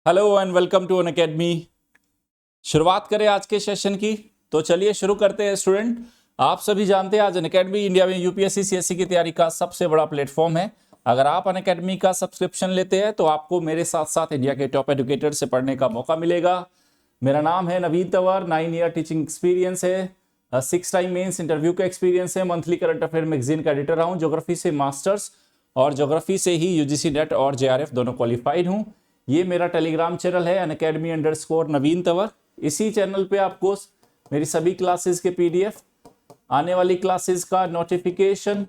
Hello and welcome to Unacademy. शुरुआत करें आज के सेशन की। तो चलिए शुरू करते हैं स्टूडेंट। आप सभी जानते हैं आज अनअकैडमी इंडिया में यूपीएससी सीएससी की तैयारी का सबसे बड़ा प्लेटफॉर्म है। अगर आप अनअकैडमी का सब्सक्रिप्शन लेते हैं तो आपको मेरे साथ साथ इंडिया के टॉप एजुकेटर से पढ़ने का मौका मिलेगा। मेरा नाम है नवीन तंवर, 9 ईयर टीचिंग एक्सपीरियंस है, 6 टाइम मेंस इंटरव्यू का एक्सपीरियंस है, मंथली करंट अफेयर मैगजीन का एडिटर रहा हूँ, ज्योग्राफी से मास्टर्स और ज्योग्राफी से ही यूजीसी नेट और जेआरएफ दोनों क्वालिफाइड हूँ। ये मेरा टेलीग्राम चैनल है अनअकैडमी _नवीन तंवर। इसी चैनल पे आपको मेरी सभी क्लासेस के पीडीएफ, आने वाली क्लासेस का नोटिफिकेशन,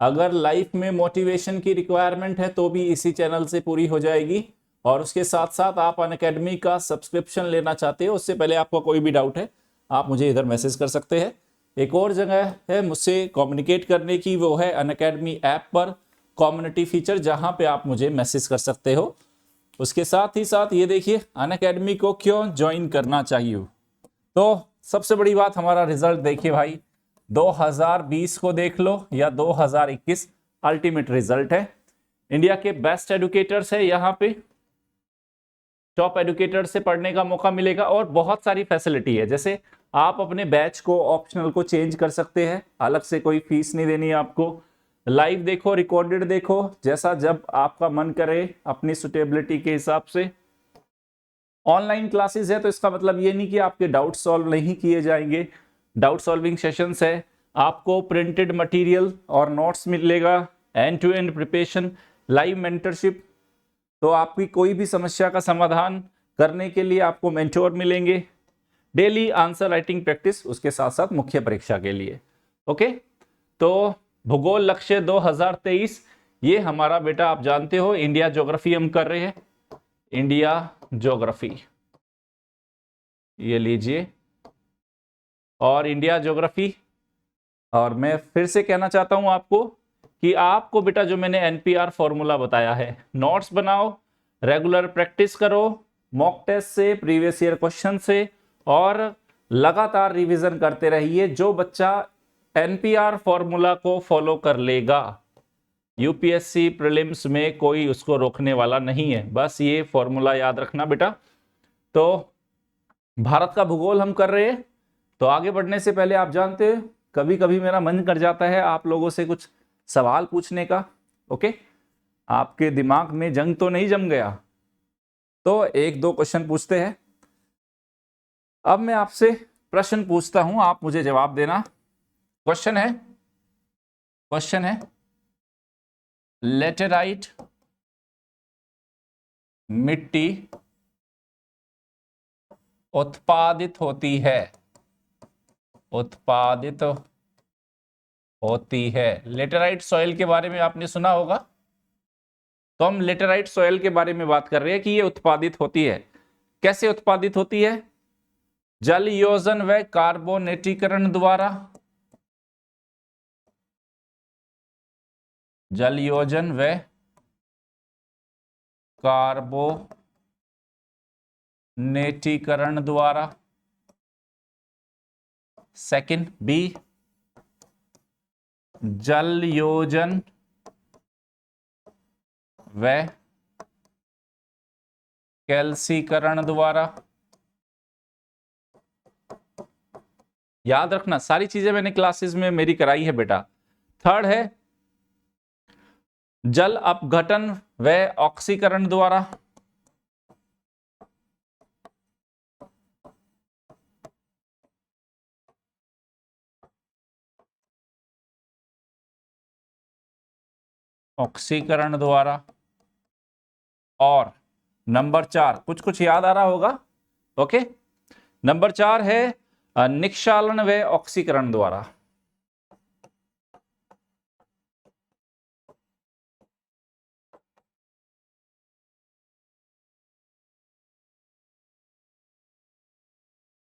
अगर लाइफ में मोटिवेशन की रिक्वायरमेंट है तो भी इसी चैनल से पूरी हो जाएगी। और उसके साथ साथ आप अनअकैडमी का सब्सक्रिप्शन लेना चाहते हो, उससे पहले आपका कोई भी डाउट है आप मुझे इधर मैसेज कर सकते हैं। एक और जगह है मुझसे कम्युनिकेट करने की, वो है अनअकैडमी ऐप पर कम्युनिटी फीचर, जहां पे आप मुझे मैसेज कर सकते हो। उसके साथ ही साथ ये देखिए अनअकैडमी को क्यों ज्वाइन करना चाहिए। तो सबसे बड़ी बात, हमारा रिजल्ट देखिए भाई, 2020 को देख लो या 2021, अल्टीमेट रिजल्ट है। इंडिया के बेस्ट एडुकेटर्स है, यहाँ पे टॉप एडुकेटर से पढ़ने का मौका मिलेगा और बहुत सारी फैसिलिटी है। जैसे आप अपने बैच को ऑप्शनल को चेंज कर सकते हैं, अलग से कोई फीस नहीं देनी है आपको। लाइव देखो, रिकॉर्डेड देखो, जैसा जब आपका मन करे अपनी सुटेबिलिटी के हिसाब से। ऑनलाइन क्लासेस है तो इसका मतलब ये नहीं कि आपके डाउट सॉल्व नहीं किए जाएंगे। डाउट सॉल्विंग सेशंस है, आपको प्रिंटेड मटेरियल और नोट्स मिलेगा, end to end preparation, live mentorship. तो आपकी कोई भी समस्या का समाधान करने के लिए आपको मेंटोर मिलेंगे। डेली आंसर राइटिंग प्रैक्टिस, उसके साथ साथ मुख्य परीक्षा के लिए। ओके, तो भूगोल लक्ष्य 2023, ये हमारा बेटा आप जानते हो इंडिया ज्योग्राफी हम कर रहे हैं। इंडिया ज्योग्राफी ये लीजिए, और इंडिया ज्योग्राफी। और मैं फिर से कहना चाहता हूं आपको कि आपको बेटा जो मैंने एनपीआर फॉर्मूला बताया है, नोट्स बनाओ, रेगुलर प्रैक्टिस करो, मॉक टेस्ट से, प्रीवियस ईयर क्वेश्चन से, और लगातार रिवीजन करते रहिए। जो बच्चा एनपीआर फॉर्मूला को फॉलो कर लेगा, यूपीएससी प्रीलिम्स में कोई उसको रोकने वाला नहीं है। बस ये फॉर्मूला याद रखना बेटा। तो भारत का भूगोल हम कर रहे हैं, तो आगे बढ़ने से पहले आप जानते हैं कभी कभी मेरा मन कर जाता है आप लोगों से कुछ सवाल पूछने का। ओके, आपके दिमाग में जंग तो नहीं जम गया? तो एक दो क्वेश्चन पूछते हैं। अब मैं आपसे प्रश्न पूछता हूं, आप मुझे जवाब देना। क्वेश्चन है लेटेराइट मिट्टी उत्पादित होती है। लेटेराइट सॉइल के बारे में आपने सुना होगा, तो हम लेटेराइट सॉइल के बारे में बात कर रहे हैं कि ये उत्पादित होती है। कैसे उत्पादित होती है? जल योजन व कार्बोनेटीकरण द्वारा। जल योजन व कार्बोनेटीकरण द्वारा। सेकंड बी, जल योजन व कैल्सीकरण द्वारा। याद रखना, सारी चीजें मैंने क्लासेस में मेरी कराई है बेटा। थर्ड है जल अपघटन व ऑक्सीकरण द्वारा। ऑक्सीकरण द्वारा। और नंबर 4, कुछ कुछ याद आ रहा होगा। ओके, नंबर 4 है निक्षालन व ऑक्सीकरण द्वारा।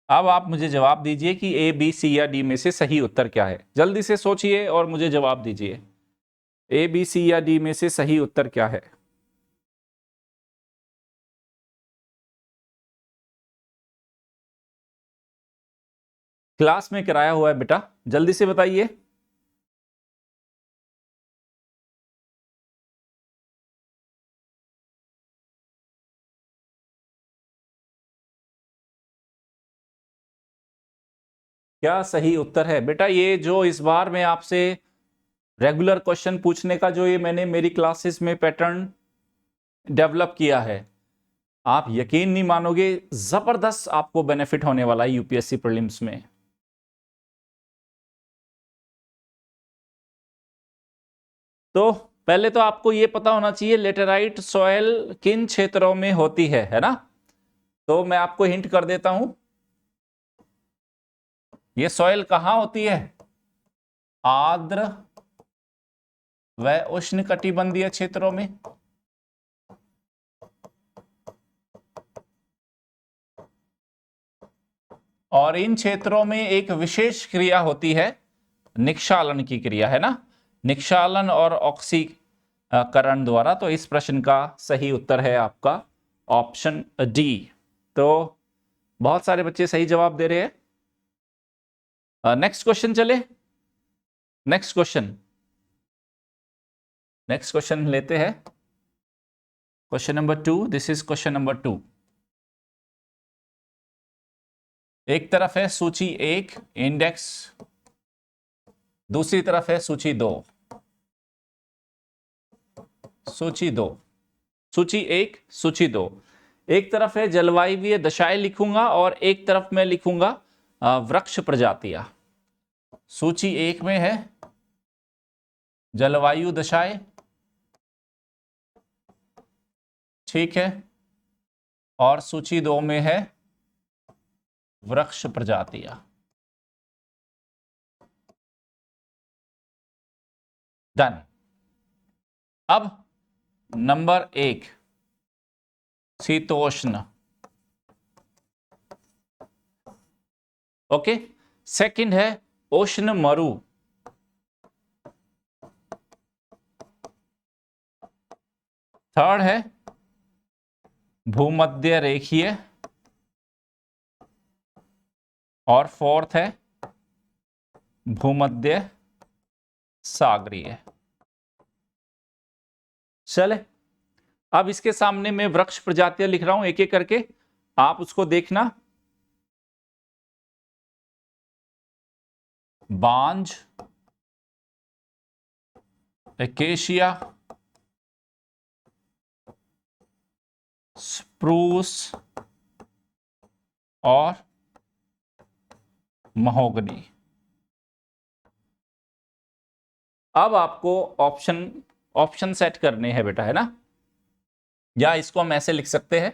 अब आप मुझे जवाब दीजिए कि ए, बी, सी या डी में से सही उत्तर क्या है। जल्दी से सोचिए और मुझे जवाब दीजिए, ए, बी, सी या डी में से सही उत्तर क्या है। क्लास में कराया हुआ है बेटा, जल्दी से बताइए। क्या सही उत्तर है? बेटा ये जो इस बार मैं आपसे रेगुलर क्वेश्चन पूछने का जो ये मैंने मेरी क्लासेस में पैटर्न डेवलप किया है, आप यकीन नहीं मानोगे, जबरदस्त आपको बेनिफिट होने वाला है यूपीएससी प्रीलिम्स में। तो पहले तो आपको ये पता होना चाहिए लेटेराइट सॉइल किन क्षेत्रों में होती है ना? तो मैं आपको हिंट कर देता हूं, ये सॉइल कहां होती है? आर्द्र व उष्णकटिबंधीय क्षेत्रों में। और इन क्षेत्रों में एक विशेष क्रिया होती है, निक्षालन की क्रिया, है ना? निक्षालन और ऑक्सीकरण द्वारा। तो इस प्रश्न का सही उत्तर है आपका ऑप्शन डी। तो बहुत सारे बच्चे सही जवाब दे रहे हैं। नेक्स्ट क्वेश्चन चले। नेक्स्ट क्वेश्चन लेते हैं। Question number 2, this is question number 2। एक तरफ है सूची 1 इंडेक्स, दूसरी तरफ है सूची 2। सूची 2, सूची 1, सूची 2। एक तरफ है जलवायु दशाएं लिखूंगा और एक तरफ मैं लिखूंगा वृक्ष प्रजातियां। सूची 1 में है जलवायु दशाएं, ठीक है, और सूची 2 में है वृक्ष प्रजातियां। डन। अब नंबर 1 शीतोष्ण, ओके। सेकंड है उष्ण मरु, थर्ड है भूमध्य रेखीय, और फोर्थ है भूमध्य सागरीय। चले, अब इसके सामने मैं वृक्ष प्रजातियां लिख रहा हूं एक एक करके, आप उसको देखना। बांज, एकेशिया, स्प्रूस और महोगनी। अब आपको ऑप्शन सेट करने हैं बेटा, है ना? या इसको हम ऐसे लिख सकते हैं,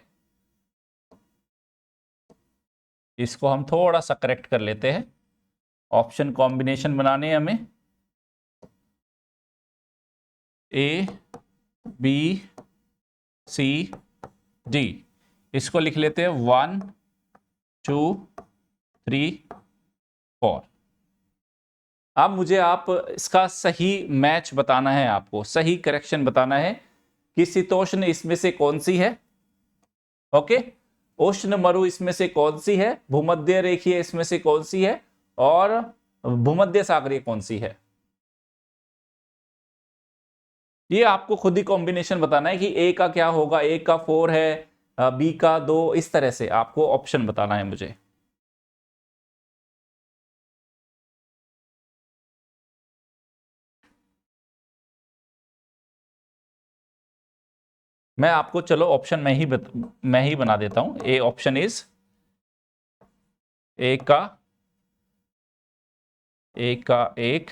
इसको हम थोड़ा सा करेक्ट कर लेते हैं। ऑप्शन कॉम्बिनेशन बनाने हैं हमें, ए बी सी डी। इसको लिख लेते हैं 1 2 3 4। अब मुझे आप इसका सही मैच बताना है, आपको सही करेक्शन बताना है कि शीतोष्ण इसमें से कौन सी है, ओके। उष्ण मरु इसमें से कौन सी है, भूमध्य रेखीय इसमें से कौन सी है, और भूमध्य सागरीय कौन सी है। ये आपको खुद ही कॉम्बिनेशन बताना है कि ए का क्या होगा, ए का 4 है, बी का 2, इस तरह से आपको ऑप्शन बताना है मुझे। मैं आपको चलो ऑप्शन मैं ही बना देता हूं। ए ऑप्शन इज, ए का 1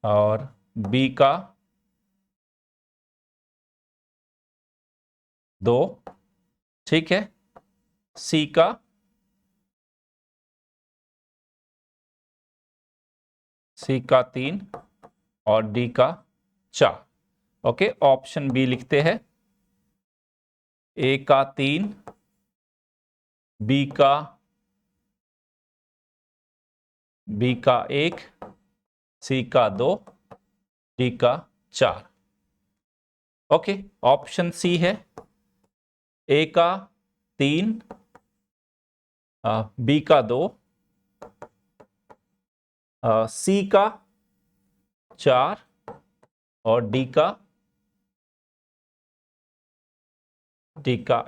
और बी का 2, ठीक है, सी का 3 और डी का 4। ओके, ऑप्शन बी लिखते हैं, ए का 3, बी का 1, सी का 2, डी का 4। ओके, ऑप्शन सी है ए का 3, बी का 2, सी का 4 और डी का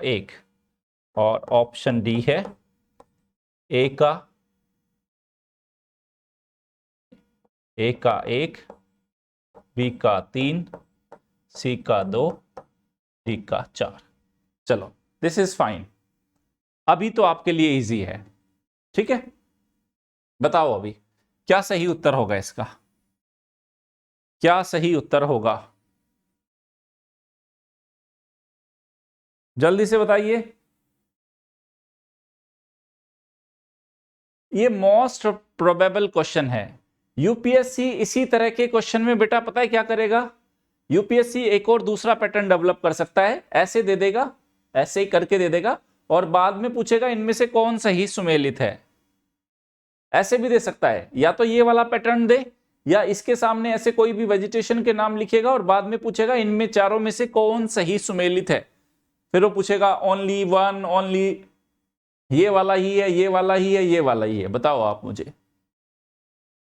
1। और ऑप्शन डी है ए का ए का 1, बी का 3, सी का 2, डी का 4। चलो दिस इज फाइन, अभी तो आपके लिए इजी है। ठीक है, बताओ अभी क्या सही उत्तर होगा इसका, क्या सही उत्तर होगा, जल्दी से बताइए। ये मोस्ट प्रोबेबल क्वेश्चन है। यूपीएससी इसी तरह के क्वेश्चन में बेटा पता है क्या करेगा, यूपीएससी एक और दूसरा पैटर्न डेवलप कर सकता है, ऐसे दे देगा, ऐसे ही करके दे देगा और बाद में पूछेगा इनमें से कौन सही सुमेलित है। ऐसे भी दे सकता है, या तो ये वाला पैटर्न दे या इसके सामने ऐसे कोई भी वेजिटेशन के नाम लिखेगा और बाद में पूछेगा इनमें चारों में से कौन सही सुमेलित है। फिर वो पूछेगा ओनली वन, ओनली ये वाला ही है, ये वाला ही है, ये वाला ही है, बताओ आप मुझे।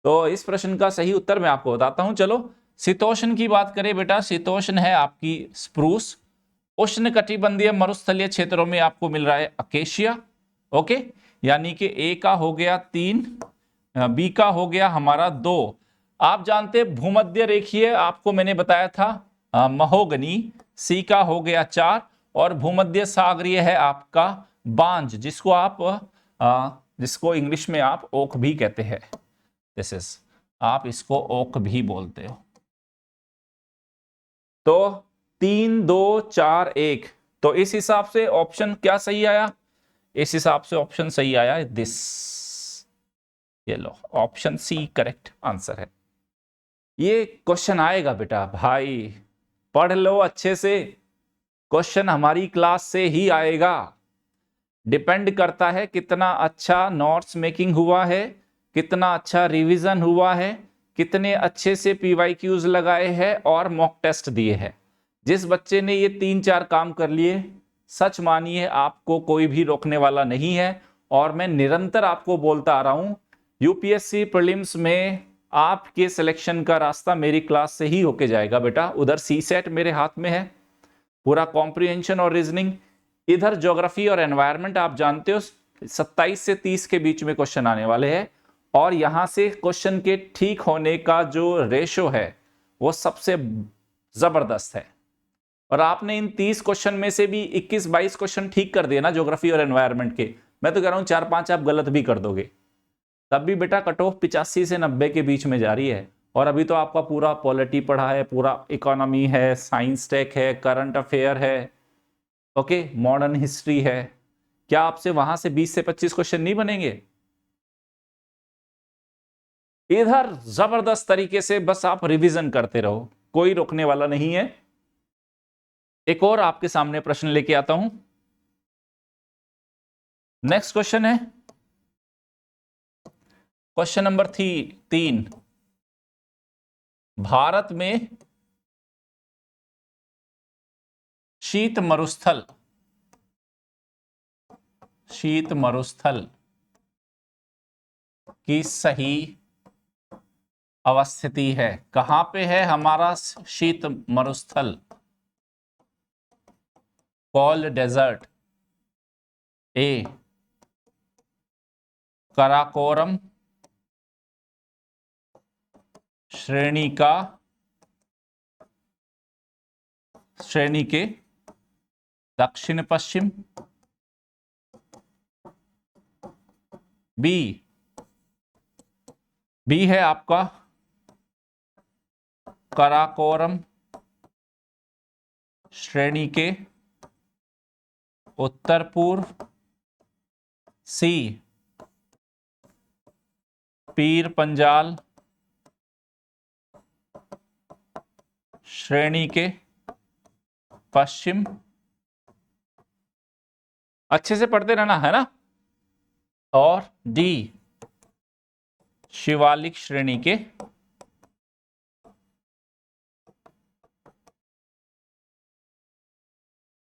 तो इस प्रश्न का सही उत्तर मैं आपको बताता हूं। चलो शीतोष्ण की बात करें बेटा, शीतोष्ण है आपकी स्प्रूस। उष्ण कटिबंधीय मरुस्थलीय क्षेत्रों में आपको मिल रहा है अकेशिया। ओके, यानी कि ए का हो गया 3, बी का हो गया हमारा 2। आप जानते भूमध्य रेखीय आपको मैंने बताया था महोगनी, सी का हो गया 4 और भूमध्य सागरीय है आपका बांज, जिसको आप जिसको इंग्लिश में आप ओक भी कहते हैं। दिस इज, आप इसको ओक भी बोलते हो। तो 3 2 4 1, तो इस हिसाब से ऑप्शन क्या सही आया, इस हिसाब से ऑप्शन सही आया दिस, ये लो ऑप्शन सी करेक्ट आंसर है। ये क्वेश्चन आएगा बेटा भाई, पढ़ लो अच्छे से, क्वेश्चन हमारी क्लास से ही आएगा। डिपेंड करता है कितना अच्छा नोट्स मेकिंग हुआ है, कितना अच्छा रिवीजन हुआ है, कितने अच्छे से पीवाईक्यूज लगाए हैं और मॉक टेस्ट दिए हैं। जिस बच्चे ने ये 3-4 काम कर लिए, सच मानिए आपको कोई भी रोकने वाला नहीं है। और मैं निरंतर आपको बोलता आ रहा हूं, यूपीएससी प्रीलिम्स में आपके सिलेक्शन का रास्ता मेरी क्लास से ही होके जाएगा बेटा। उधर सी सेट मेरे हाथ में है, पूरा कॉम्प्रिहेंशन और रीजनिंग, इधर ज्योग्राफी और एनवायरनमेंट आप जानते हो 27 से 30 के बीच में क्वेश्चन आने वाले हैं। और यहां से क्वेश्चन के ठीक होने का जो रेशो है वो सबसे जबरदस्त है। और आपने इन 30 क्वेश्चन में से भी 21-22 क्वेश्चन ठीक कर दिए ना ज्योग्राफी और एनवायरनमेंट के, मैं तो कह रहा हूं 4-5 आप गलत भी कर दोगे, तब भी बेटा कट ऑफ 85 से 90 के बीच में जा रही है। और अभी तो आपका पूरा पॉलिटी पढ़ा है, पूरा इकोनॉमी है, साइंस टेक है, करंट अफेयर है, ओके, मॉडर्न हिस्ट्री है। क्या आपसे वहां से 20 से 25 क्वेश्चन नहीं बनेंगे? इधर जबरदस्त तरीके से बस आप रिवीजन करते रहो, कोई रोकने वाला नहीं है। एक और आपके सामने प्रश्न लेके आता हूं। नेक्स्ट क्वेश्चन है क्वेश्चन नंबर 3। भारत में शीत मरुस्थल की सही अवस्थिति है, कहां पे है हमारा शीत मरुस्थल? कोल्ड डेजर्ट, ए कराकोरम श्रेणी के दक्षिण पश्चिम, बी है आपका कराकोरम श्रेणी के उत्तर पूर्व, सी पीर पंजाल श्रेणी के पश्चिम। अच्छे से पढ़ते रहना है ना। और डी शिवालिक श्रेणी के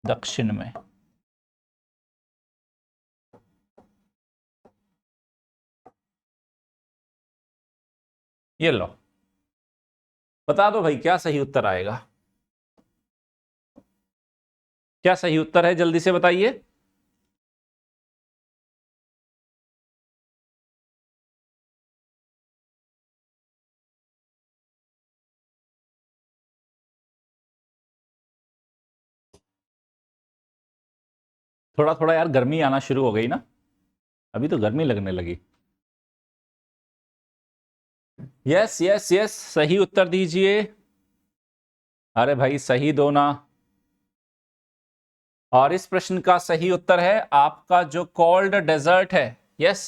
दक्षिण में। ये लो, बता दो भाई क्या सही उत्तर आएगा, क्या सही उत्तर है, जल्दी से बताइए। थोड़ा थोड़ा यार गर्मी आना शुरू हो गई ना, अभी तो गर्मी लगने लगी। यस यस यस, सही उत्तर दीजिए। अरे भाई सही दो ना। और इस प्रश्न का सही उत्तर है आपका जो कोल्ड डेजर्ट है। यस,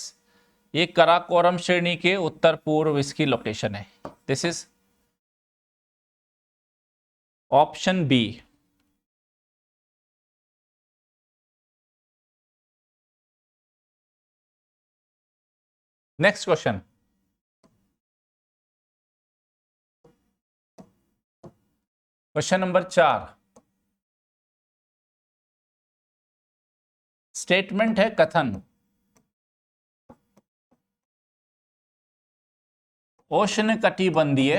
ये कराकोरम श्रेणी के उत्तर पूर्व इसकी लोकेशन है। This is option B. Next question. Question number 4। Statement है, कथन। उष्ण कटिबंधीय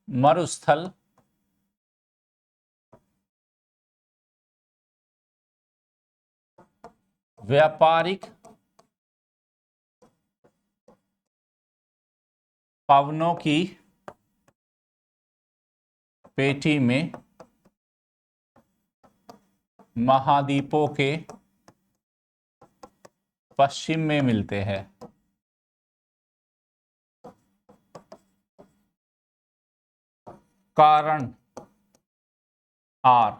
मरुस्थल व्यापारिक पवनों की पेटी में महाद्वीपों के पश्चिम में मिलते हैं। कारण आर।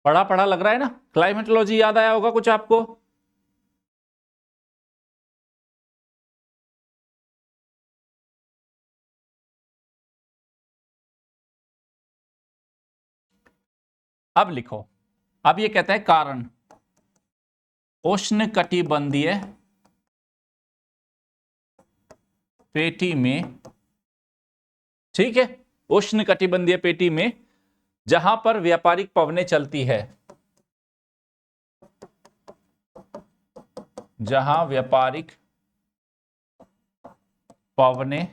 पढ़ा पढ़ा लग रहा है ना, क्लाइमेटोलॉजी याद आया होगा कुछ आपको। अब लिखो, अब ये कहता है कारण उष्ण कटिबंधीय पेटी में, ठीक है, उष्ण कटिबंधीय पेटी में जहां पर व्यापारिक पवनें चलती है, जहां व्यापारिक पवनें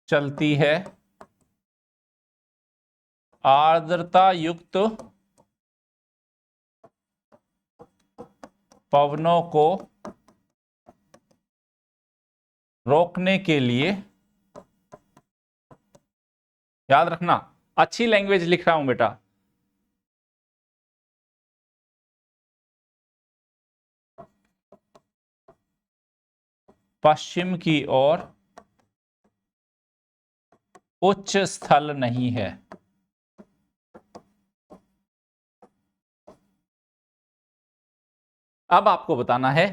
चलती है, आर्द्रता युक्त पवनों को रोकने के लिए, याद रखना अच्छी लैंग्वेज लिख रहा हूं बेटा, पश्चिम की ओर उच्च स्थल नहीं है। अब आपको बताना है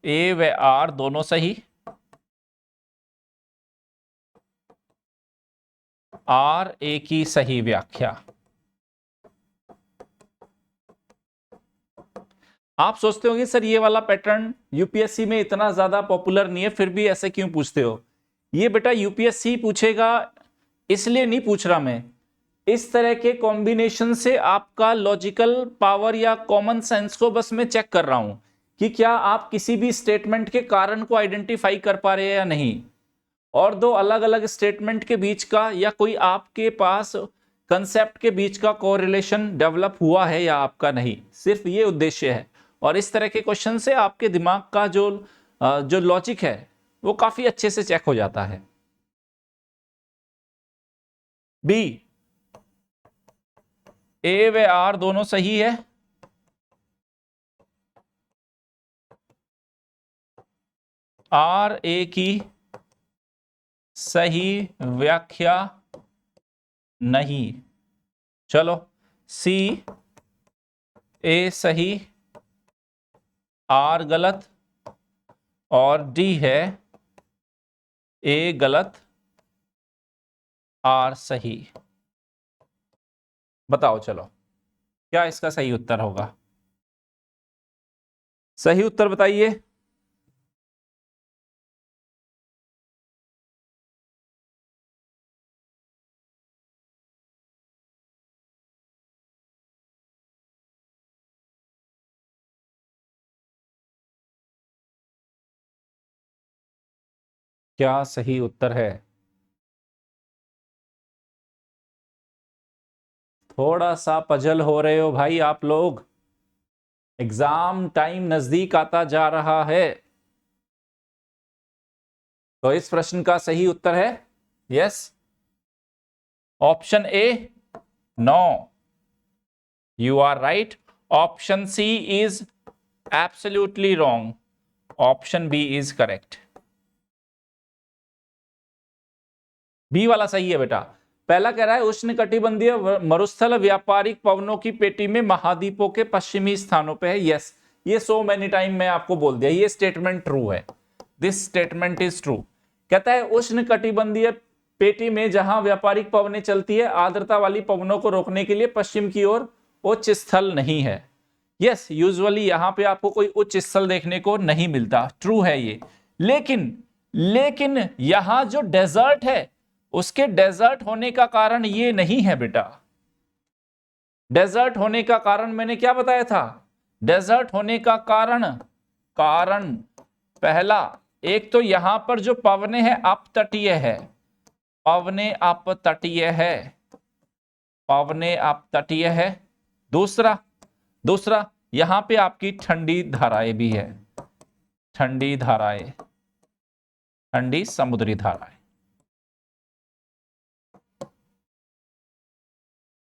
ए व आर दोनों सही, आर ए की सही व्याख्या। आप सोचते होंगे सर ये वाला पैटर्न यूपीएससी में इतना ज्यादा पॉपुलर नहीं है, फिर भी ऐसे क्यों पूछते हो। ये बेटा यूपीएससी पूछेगा इसलिए नहीं पूछ रहा मैं, इस तरह के कॉम्बिनेशन से आपका लॉजिकल पावर या कॉमन सेंस को बस मैं चेक कर रहा हूं कि क्या आप किसी भी स्टेटमेंट के कारण को आइडेंटिफाई कर पा रहे हैं या नहीं, और दो अलग अलग स्टेटमेंट के बीच का या कोई आपके पास कंसेप्ट के बीच का कोरिलेशन डेवलप हुआ है या आपका नहीं, सिर्फ ये उद्देश्य है। और इस तरह के क्वेश्चन से आपके दिमाग का जो लॉजिक है वो काफी अच्छे से चेक हो जाता है। बी ए व आर दोनों सही है, आर ए की सही व्याख्या नहीं। चलो सी ए सही, आर गलत, और डी है ए गलत, आर सही। बताओ चलो क्या इसका सही उत्तर होगा, सही उत्तर बताइए। क्या सही उत्तर है। थोड़ा सा पजल हो रहे हो भाई आप लोग, एग्जाम टाइम नजदीक आता जा रहा है। तो इस प्रश्न का सही उत्तर है yes, option A. No, you are right. Option C is absolutely wrong. Option B is correct. B वाला सही है बेटा। पहला कह रहा है उष्णकटिबंधीय मरुस्थल व्यापारिक पवनों की पेटी में महाद्वीपों के पश्चिमी स्थानों पे है। यस, ये सो मेनी टाइम मैं आपको बोल दिया, ये स्टेटमेंट ट्रू है। This statement is true. कहता है उष्णकटिबंधीय पेटी में जहां व्यापारिक पवनें चलती है, आर्द्रता वाली पवनों को रोकने के लिए पश्चिम की ओर उच्च स्थल नहीं है। यस, यूजुअली यहां पे आपको कोई उच्च स्थल देखने को नहीं मिलता, ट्रू है ये। लेकिन यहां जो डेजर्ट है, उसके डेजर्ट होने का कारण ये नहीं है बेटा। डेजर्ट होने का कारण मैंने क्या बताया था? डेजर्ट होने का कारण पहला, एक तो यहां पर जो पवने हैं अपतटीय है, पवने अपतटीय है, पवने अपतटीय है। दूसरा यहां पे आपकी ठंडी धाराएं भी है, ठंडी धाराएं, ठंडी समुद्री धाराएं।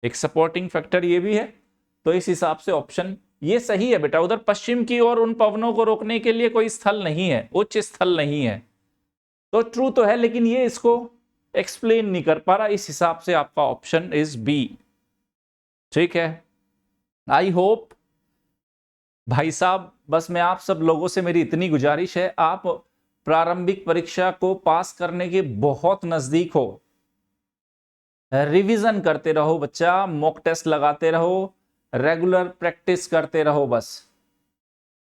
एक सपोर्टिंग फैक्टर ये भी है। तो इस हिसाब से ऑप्शन ये सही है बेटा। उधर पश्चिम की ओर उन पवनों को रोकने के लिए कोई स्थल नहीं है, उच्च स्थल नहीं है। तो ट्रू तो है, लेकिन ये इसको एक्सप्लेन नहीं कर पा रहा। इस हिसाब से आपका ऑप्शन इज बी। ठीक है, आई होप भाई साहब, बस मैं आप सब लोगों से मेरी इतनी गुजारिश है, आप प्रारंभिक परीक्षा को पास करने के बहुत नजदीक हो। रिवीजन करते रहो बच्चा, मॉक टेस्ट लगाते रहो, रेगुलर प्रैक्टिस करते रहो, बस,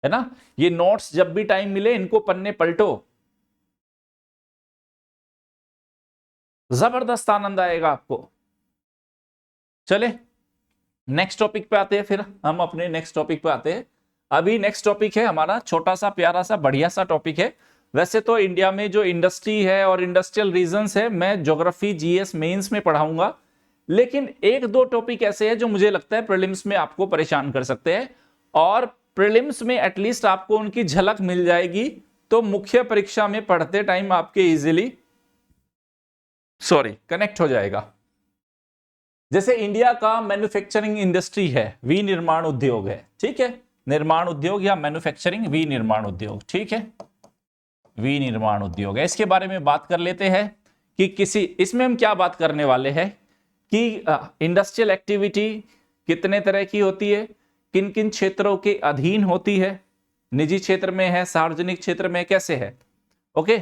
है ना। ये नोट्स जब भी टाइम मिले इनको पन्ने पलटो, जबरदस्त आनंद आएगा आपको। चले नेक्स्ट टॉपिक पे आते हैं, फिर हम अपने नेक्स्ट टॉपिक पे आते हैं। अभी नेक्स्ट टॉपिक है हमारा छोटा सा प्यारा सा बढ़िया सा टॉपिक है। वैसे तो इंडिया में जो इंडस्ट्री है और इंडस्ट्रियल रीजन्स है, मैं ज्योग्राफी जीएस मेंस में पढ़ाऊंगा, लेकिन एक दो टॉपिक ऐसे हैं जो मुझे लगता है प्रीलिम्स में आपको परेशान कर सकते हैं, और प्रीलिम्स में एटलीस्ट आपको उनकी झलक मिल जाएगी, तो मुख्य परीक्षा में पढ़ते टाइम आपके इजीली कनेक्ट हो जाएगा। जैसे इंडिया का मैन्युफैक्चरिंग इंडस्ट्री है, विनिर्माण उद्योग है, ठीक है, निर्माण उद्योग या मैन्युफैक्चरिंग विनिर्माण उद्योग, ठीक है, विनिर्माण उद्योग है। इसके बारे में बात कर लेते हैं कि इसमें हम क्या बात करने वाले हैं कि इंडस्ट्रियल एक्टिविटी कितने तरह की होती है, किन किन क्षेत्रों के अधीन होती है, निजी क्षेत्र में है, सार्वजनिक क्षेत्र में कैसे है। ओके,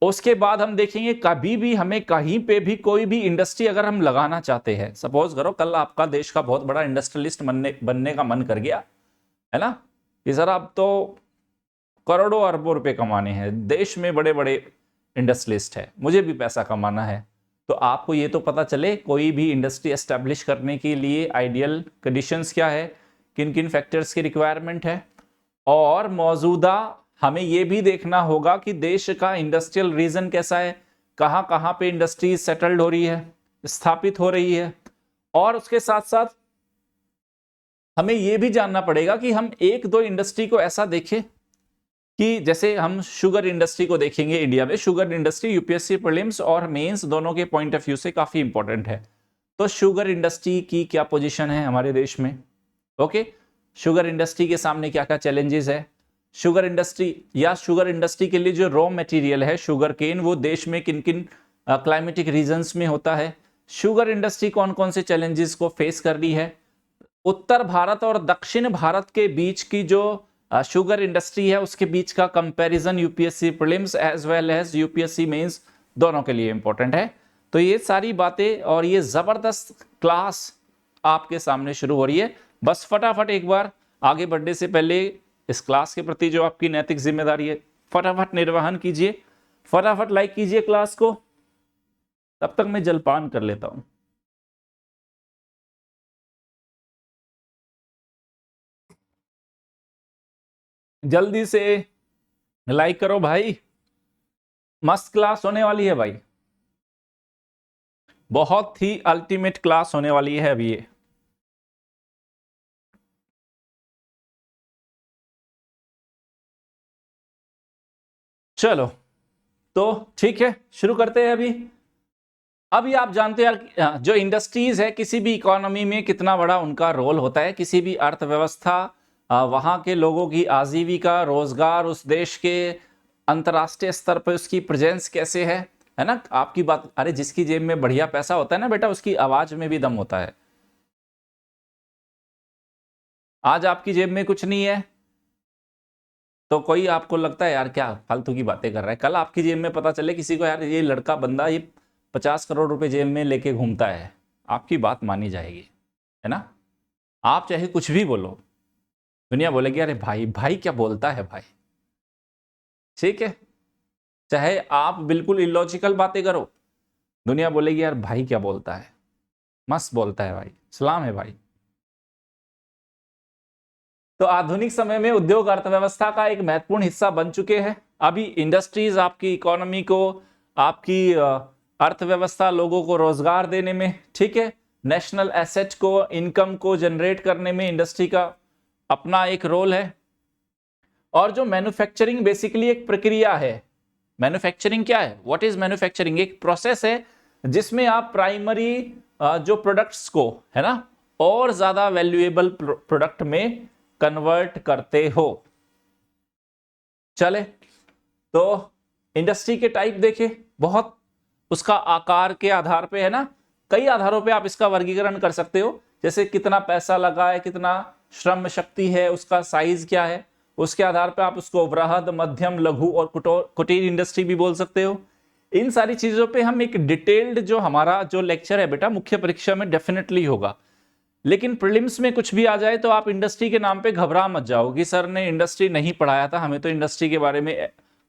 उसके बाद हम देखेंगे कभी भी हमें कहीं पे भी कोई भी इंडस्ट्री अगर हम लगाना चाहते हैं, सपोज करो कल आपका देश का बहुत बड़ा इंडस्ट्रियलिस्ट बनने का मन कर गया, है ना, कि सर अब तो करोड़ों अरबों रुपए कमाने हैं, देश में बड़े बड़े इंडस्ट्रियलिस्ट है, मुझे भी पैसा कमाना है। तो आपको ये तो पता चले कोई भी इंडस्ट्री एस्टेब्लिश करने के लिए आइडियल कंडीशंस क्या है, किन किन फैक्टर्स की रिक्वायरमेंट है, और मौजूदा हमें यह भी देखना होगा कि देश का इंडस्ट्रियल रीजन कैसा है, कहां कहां पे इंडस्ट्रीज सेटल्ड हो रही है, स्थापित हो रही है। और उसके साथ साथ हमें यह भी जानना पड़ेगा कि हम एक दो इंडस्ट्री को ऐसा देखें कि जैसे हम शुगर इंडस्ट्री को देखेंगे इंडिया में। शुगर इंडस्ट्री यूपीएससी प्रीलिम्स और मेंस दोनों के पॉइंट ऑफ व्यू से काफी इंपॉर्टेंट है। तो शुगर इंडस्ट्री की क्या पोजीशन है हमारे देश में, ओके, शुगर इंडस्ट्री के सामने क्या क्या चैलेंजेस है, शुगर इंडस्ट्री के लिए जो रॉ मटेरियल है शुगर केन, वो देश में किन किन क्लाइमेटिक रीजन्स में होता है, शुगर इंडस्ट्री कौन कौन से चैलेंजेस को फेस कर रही है, उत्तर भारत और दक्षिण भारत के बीच की जो शुगर इंडस्ट्री है उसके बीच का comparison UPSC prelims as well as UPSC mains दोनों के लिए इंपॉर्टेंट है। तो ये सारी बातें और ये जबरदस्त क्लास आपके सामने शुरू हो रही है। बस फटाफट एक बार आगे बढ़ने से पहले इस क्लास के प्रति जो आपकी नैतिक जिम्मेदारी है फटाफट निर्वहन कीजिए, फटाफट लाइक कीजिए क्लास को। तब तक मैं जलपान कर लेता हूं। जल्दी से लाइक करो भाई, मस्त क्लास होने वाली है भाई, बहुत ही अल्टीमेट क्लास होने वाली है अभी ये। चलो तो ठीक है, शुरू करते हैं। अभी आप जानते हैं जो इंडस्ट्रीज है किसी भी इकोनॉमी में कितना बड़ा उनका रोल होता है, किसी भी अर्थव्यवस्था, वहां के लोगों की आजीविका, रोजगार, उस देश के अंतर्राष्ट्रीय स्तर पर उसकी प्रेजेंस कैसे है ना। आपकी बात, अरे जिसकी जेब में बढ़िया पैसा होता है ना बेटा, उसकी आवाज में भी दम होता है। आज आपकी जेब में कुछ नहीं है तो कोई आपको लगता है यार क्या फालतू की बातें कर रहा है, कल आपकी जेब में पता चले किसी को, यार ये लड़का बंदा ये 50 करोड़ रुपए जेब में लेके घूमता है, आपकी बात मानी जाएगी, है ना। आप चाहे कुछ भी बोलो, दुनिया बोलेगी अरे भाई भाई क्या बोलता है भाई, ठीक है। चाहे आप बिल्कुल इलॉजिकल बातें करो, दुनिया बोलेगी यार भाई क्या बोलता है, मस्त बोलता है भाई, सलाम है भाई। तो आधुनिक समय में उद्योग अर्थव्यवस्था का एक महत्वपूर्ण हिस्सा बन चुके हैं। अभी इंडस्ट्रीज आपकी इकोनॉमी को, आपकी अर्थव्यवस्था, लोगों को रोजगार देने में, ठीक है, नेशनल एसेट को, इनकम को जनरेट करने में इंडस्ट्री का अपना एक रोल है। और जो मैन्युफैक्चरिंग बेसिकली एक प्रक्रिया है। मैन्युफैक्चरिंग क्या है, व्हाट इज मैन्युफैक्चरिंग? एक प्रोसेस है जिसमें आप प्राइमरी जो प्रोडक्ट्स को, है ना, और ज्यादा वैल्यूएबल प्रोडक्ट में कन्वर्ट करते हो। चले तो इंडस्ट्री के टाइप देखे, बहुत उसका आकार के आधार पे, है ना, कई आधारों पे आप इसका वर्गीकरण कर सकते हो। जैसे कितना पैसा लगा है, कितना श्रम शक्ति है, उसका साइज क्या है, उसके आधार पे आप उसको वृहद, मध्यम, लघु और कुटीर इंडस्ट्री भी बोल सकते हो। इन सारी चीजों पे हम एक डिटेल्ड जो हमारा जो लेक्चर है बेटा मुख्य परीक्षा में डेफिनेटली होगा। लेकिन प्रीलिम्स में कुछ भी आ जाए तो आप इंडस्ट्री के नाम पे घबरा मत जाओ कि सर ने इंडस्ट्री नहीं पढ़ाया था, हमें तो इंडस्ट्री के बारे में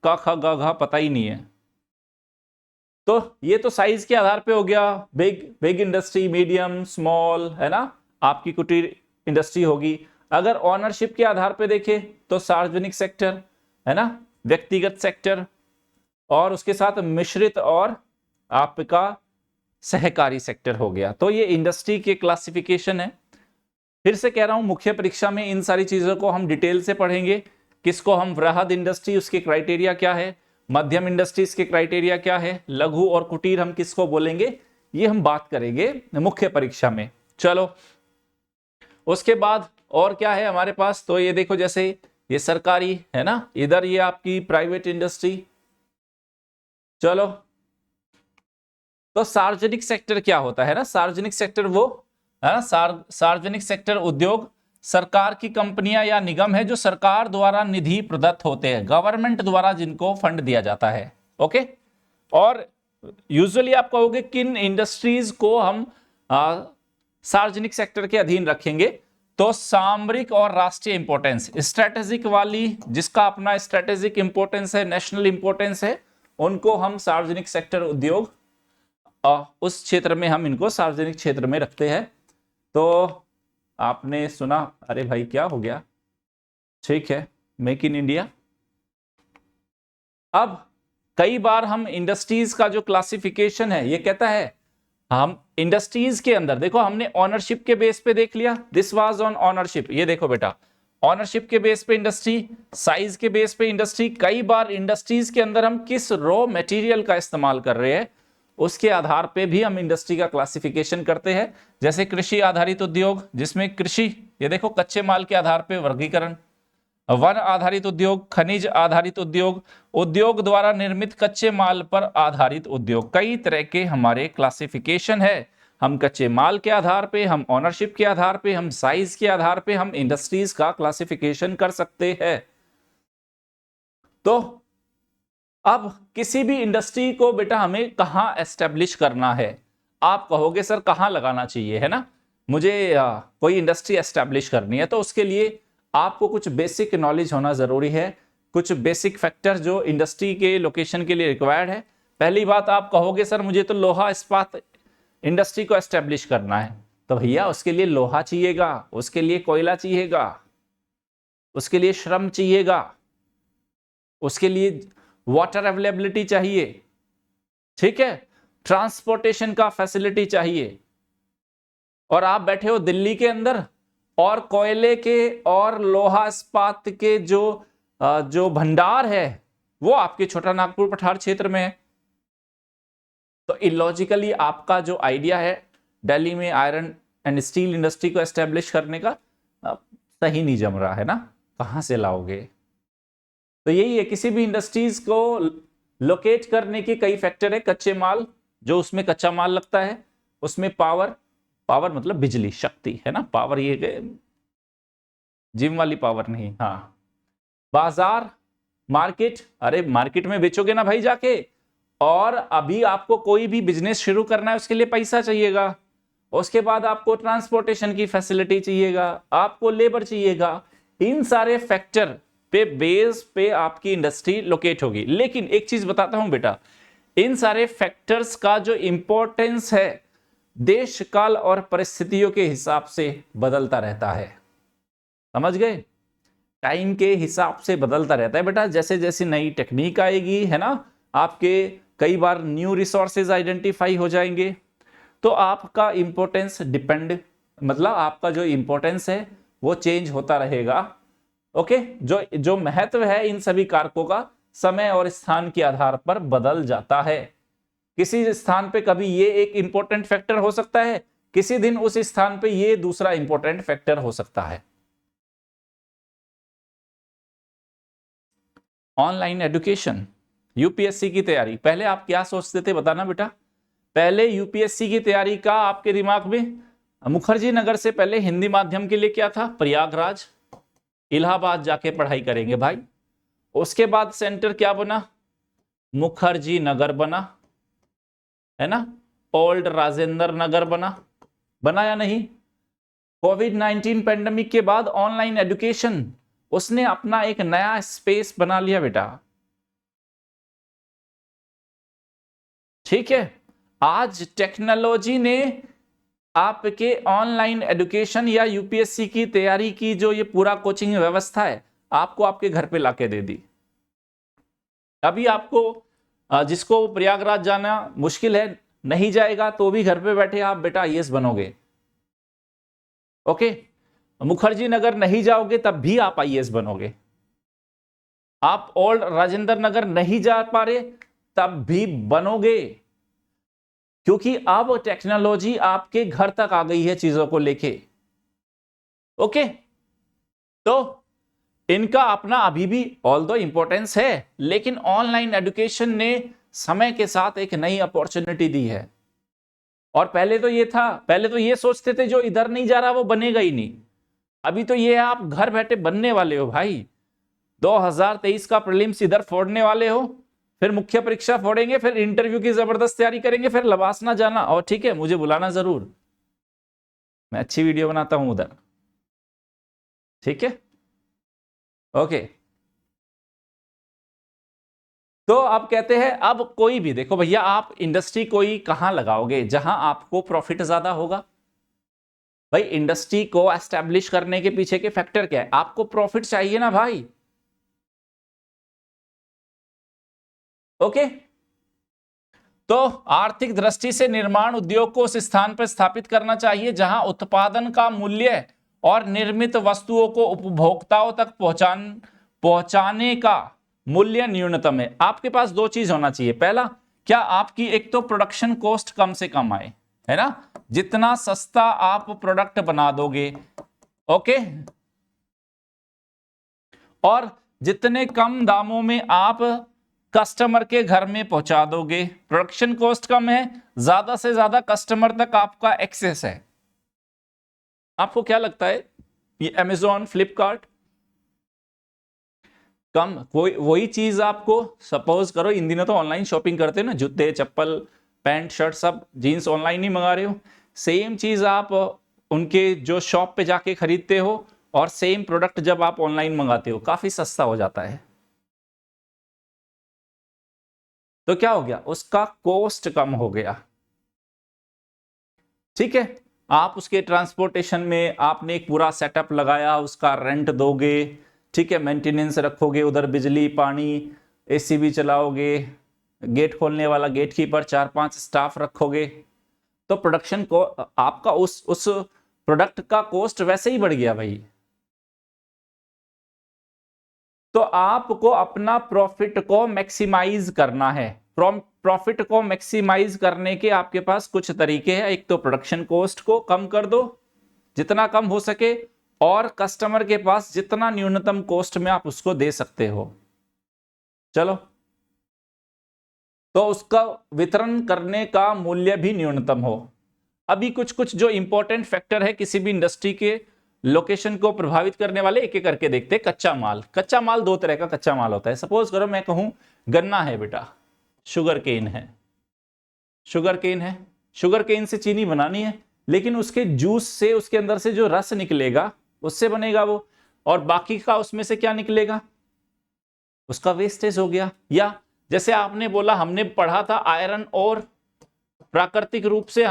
क ख ग घ पता ही नहीं है। तो ये तो साइज के आधार पे हो गया, बिग इंडस्ट्री, मीडियम, स्मॉल, है ना, आपकी कुटीर इंडस्ट्री होगी। अगर ऑनरशिप के आधार पे देखें तो सार्वजनिक सेक्टर, है ना, व्यक्तिगत सेक्टर, और उसके साथ मिश्रित और आपका सहकारी सेक्टर हो गया। तो ये इंडस्ट्री के क्लासिफिकेशन है। फिर से कह रहा हूं, मुख्य परीक्षा में इन सारी चीजों को हम डिटेल से पढ़ेंगे। किसको हम वृहद इंडस्ट्री, उसके क्राइटेरिया क्या है, मध्यम इंडस्ट्रीज के क्राइटेरिया क्या है, लघु और कुटीर हम किसको बोलेंगे, ये हम बात करेंगे मुख्य परीक्षा में। चलो उसके बाद और क्या है हमारे पास, तो ये देखो, जैसे ये सरकारी है ना, इधर ये आपकी प्राइवेट इंडस्ट्री। चलो तो सार्वजनिक सेक्टर क्या होता है ना, सार्वजनिक सेक्टर वो है ना, सार्वजनिक सेक्टर उद्योग सरकार की कंपनियां या निगम है जो सरकार द्वारा निधि प्रदत्त होते हैं, गवर्नमेंट द्वारा जिनको फंड दिया जाता है। ओके, और यूजुअली आप कहोगे किन इंडस्ट्रीज को हम सार्वजनिक सेक्टर के अधीन रखेंगे, तो सामरिक और राष्ट्रीय इंपोर्टेंस, स्ट्रेटेजिक वाली, जिसका अपना स्ट्रेटेजिक इंपोर्टेंस है, नेशनल इंपोर्टेंस है, उनको हम सार्वजनिक सेक्टर उद्योग, उस क्षेत्र में हम इनको सार्वजनिक क्षेत्र में रखते हैं। तो आपने सुना, अरे भाई क्या हो गया, ठीक है, मेक इन इंडिया। अब कई बार हम इंडस्ट्रीज का जो क्लासिफिकेशन है ये कहता है, हम इंडस्ट्रीज के अंदर देखो, हमने ऑनरशिप के बेस पे देख लिया, दिस वाज ऑन ऑनरशिप। ये देखो बेटा, ऑनरशिप के बेस पे इंडस्ट्री, साइज के बेस पे इंडस्ट्री। कई बार इंडस्ट्रीज के अंदर हम किस रॉ मटेरियल का इस्तेमाल कर रहे हैं उसके आधार पे भी हम इंडस्ट्री का क्लासिफिकेशन करते हैं। जैसे कृषि आधारित उद्योग, जिसमें कृषि, ये देखो, कच्चे माल के आधार पे वर्गीकरण। वन आधारित उद्योग, खनिज आधारित उद्योग, उद्योग द्वारा निर्मित कच्चे माल पर आधारित उद्योग, कई तरह के हमारे क्लासिफिकेशन है। हम कच्चे माल के आधार पे, हम ऑनरशिप के आधार पे, हम साइज के आधार पे हम इंडस्ट्रीज का क्लासिफिकेशन कर सकते हैं। तो अब किसी भी इंडस्ट्री को बेटा हमें कहां एस्टेब्लिश करना है, आप कहोगे सर कहां लगाना चाहिए, है ना, मुझे कोई इंडस्ट्री एस्टेब्लिश करनी है, तो उसके लिए आपको कुछ बेसिक नॉलेज होना जरूरी है, कुछ बेसिक फैक्टर जो इंडस्ट्री के लोकेशन के लिए रिक्वायर्ड है। पहली बात, आप कहोगे सर मुझे तो लोहा इस्पात इंडस्ट्री को एस्टेब्लिश करना है, तो भैया उसके लिए लोहा चाहिएगा, उसके लिए कोयला चाहिएगा, उसके लिए श्रम चाहिएगा, उसके लिए वाटर अवेलेबिलिटी चाहिए, ठीक है, ट्रांसपोर्टेशन का फैसिलिटी चाहिए। और आप बैठे हो दिल्ली के अंदर और कोयले के और लोहा इस्पात के जो भंडार है वो आपके छोटा नागपुर पठार क्षेत्र में है। तो इलॉजिकली आपका जो आइडिया है दिल्ली में आयरन एंड स्टील इंडस्ट्री को एस्टेब्लिश करने का सही नहीं जम रहा है ना, कहां से लाओगे? तो यही है, किसी भी इंडस्ट्रीज को लोकेट करने के कई फैक्टर है। कच्चे माल, जो उसमें कच्चा माल लगता है, उसमें पावर मतलब बिजली शक्ति है ना, पावर ये जिम वाली पावर नहीं, हाँ। बाजार, मार्केट, अरे मार्केट में बेचोगे ना भाई जाके, और अभी आपको कोई भी बिजनेस शुरू करना है उसके लिए पैसा चाहिएगा, उसके बाद आपको ट्रांसपोर्टेशन की फैसिलिटी चाहिएगा, आपको लेबर चाहिएगा। इन सारे फैक्टर पे बेस पे आपकी इंडस्ट्री लोकेट होगी। लेकिन एक चीज बताता हूं बेटा, इन सारे फैक्टर्स का जो इंपॉर्टेंस है देश काल और परिस्थितियों के हिसाब से बदलता रहता है। समझ गए? टाइम के हिसाब से बदलता रहता है बेटा। जैसे जैसे नई टेक्निक आएगी है ना, आपके कई बार न्यू रिसोर्सेज आइडेंटिफाई हो जाएंगे, तो आपका इंपॉर्टेंस डिपेंड, मतलब आपका जो इंपॉर्टेंस है वो चेंज होता रहेगा। ओके, जो महत्व है इन सभी कारकों का समय और स्थान के आधार पर बदल जाता है। किसी स्थान पे कभी ये एक इंपॉर्टेंट फैक्टर हो सकता है, किसी दिन उस स्थान पे ये दूसरा इंपॉर्टेंट फैक्टर हो सकता है। ऑनलाइन एजुकेशन, यूपीएससी की तैयारी, पहले आप क्या सोचते थे बताना बेटा? पहले यूपीएससी की तैयारी का आपके दिमाग में मुखर्जी नगर से पहले हिंदी माध्यम के लिए क्या था? प्रयागराज, इलाहाबाद जाके पढ़ाई करेंगे भाई। उसके बाद सेंटर क्या बना? मुखर्जी नगर बना, है ना, ओल्ड राजेंद्र नगर बना या नहीं? कोविड-19 पेंडेमिक के बाद ऑनलाइन एजुकेशन उसने अपना एक नया स्पेस बना लिया बेटा। ठीक है, आज टेक्नोलॉजी ने आपके ऑनलाइन एजुकेशन या यूपीएससी की तैयारी की जो ये पूरा कोचिंग व्यवस्था है आपको आपके घर पे लाके दे दी। अभी आपको जिसको प्रयागराज जाना मुश्किल है, नहीं जाएगा तो भी घर पे बैठे आप बेटा आईएएस बनोगे। ओके, मुखर्जी नगर नहीं जाओगे तब भी आप आईएएस बनोगे। आप ओल्ड राजेंद्र नगर नहीं जा पा रहे तब भी बनोगे, क्योंकि अब टेक्नोलॉजी आपके घर तक आ गई है चीजों को लेके। ओके, तो इनका अपना अभी भी ऑल्दो इंपॉर्टेंस है, लेकिन ऑनलाइन एजुकेशन ने समय के साथ एक नई अपॉर्चुनिटी दी है। और पहले तो ये था, पहले तो ये सोचते थे जो इधर नहीं जा रहा वो बनेगा ही नहीं। अभी तो ये आप घर बैठे बनने वाले हो भाई। 2023 का प्रीलिम्स इधर फोड़ने वाले हो, फिर मुख्य परीक्षा फोड़ेंगे, फिर इंटरव्यू की जबरदस्त तैयारी करेंगे, फिर लबासना जाना। और ठीक है, मुझे बुलाना जरूर, मैं अच्छी वीडियो बनाता हूं उधर। ठीक है, ओके। तो आप कहते हैं अब कोई भी देखो भैया, आप इंडस्ट्री कोई कहां लगाओगे जहां आपको प्रॉफिट ज्यादा होगा? भाई इंडस्ट्री को एस्टेब्लिश करने के पीछे के फैक्टर क्या है? आपको प्रॉफिट चाहिए ना भाई। ओके, तो आर्थिक दृष्टि से निर्माण उद्योग को उस स्थान पर स्थापित करना चाहिए जहां उत्पादन का मूल्य और निर्मित वस्तुओं को उपभोक्ताओं तक पहुंचाने का मूल्य न्यूनतम है। आपके पास दो चीज होना चाहिए। पहला, क्या आपकी एक तो प्रोडक्शन कॉस्ट कम से कम आए, है ना, जितना सस्ता आप प्रोडक्ट बना दोगे, ओके, और जितने कम दामों में आप कस्टमर के घर में पहुंचा दोगे। प्रोडक्शन कॉस्ट कम है, ज्यादा से ज्यादा कस्टमर तक आपका एक्सेस है। आपको क्या लगता है, ये अमेजॉन, फ्लिपकार्ट, कम कोई वही चीज आपको, सपोज करो इन दिनों तो ऑनलाइन शॉपिंग करते हो ना, जूते, चप्पल, पैंट, शर्ट, सब जीन्स ऑनलाइन ही मंगा रहे हो। सेम चीज आप उनके जो शॉप पे जाके खरीदते हो और सेम प्रोडक्ट जब आप ऑनलाइन मंगाते हो काफी सस्ता हो जाता है। तो क्या हो गया, उसका कॉस्ट कम हो गया। ठीक है, आप उसके ट्रांसपोर्टेशन में आपने एक पूरा सेटअप लगाया, उसका रेंट दोगे, ठीक है, मेंटेनेंस रखोगे, उधर बिजली, पानी, एसी भी चलाओगे, गेट खोलने वाला गेट कीपर, 4-5 स्टाफ रखोगे, तो प्रोडक्शन को आपका उस प्रोडक्ट का कॉस्ट वैसे ही बढ़ गया भाई। तो आपको अपना प्रॉफिट को मैक्सिमाइज करना है। प्रॉफिट को मैक्सिमाइज करने के आपके पास कुछ तरीके हैं। एक तो प्रोडक्शन कॉस्ट को कम कर दो जितना कम हो सके, और कस्टमर के पास जितना न्यूनतम कॉस्ट में आप उसको दे सकते हो, चलो, तो उसका वितरण करने का मूल्य भी न्यूनतम हो। अभी कुछ कुछ जो इंपॉर्टेंट फैक्टर है किसी भी इंडस्ट्री के लोकेशन को प्रभावित करने वाले, एक एक करके देखते हैं। कच्चा माल। कच्चा माल दो तरह का कच्चा माल होता है। सपोज करो मैं कहूं गन्ना है बेटा, शुगर केन है, शुगर केन है, शुगर केन से चीनी बनानी है, लेकिन उसके जूस से, उसके अंदर से जो रस निकलेगा उससे बनेगा वो, और बाकी का उसमें से क्या निकलेगा, उसका वेस्टेज हो गया। या जैसे आपने बोला, हमने पढ़ा था आयरन और प्राकृतिक रूप से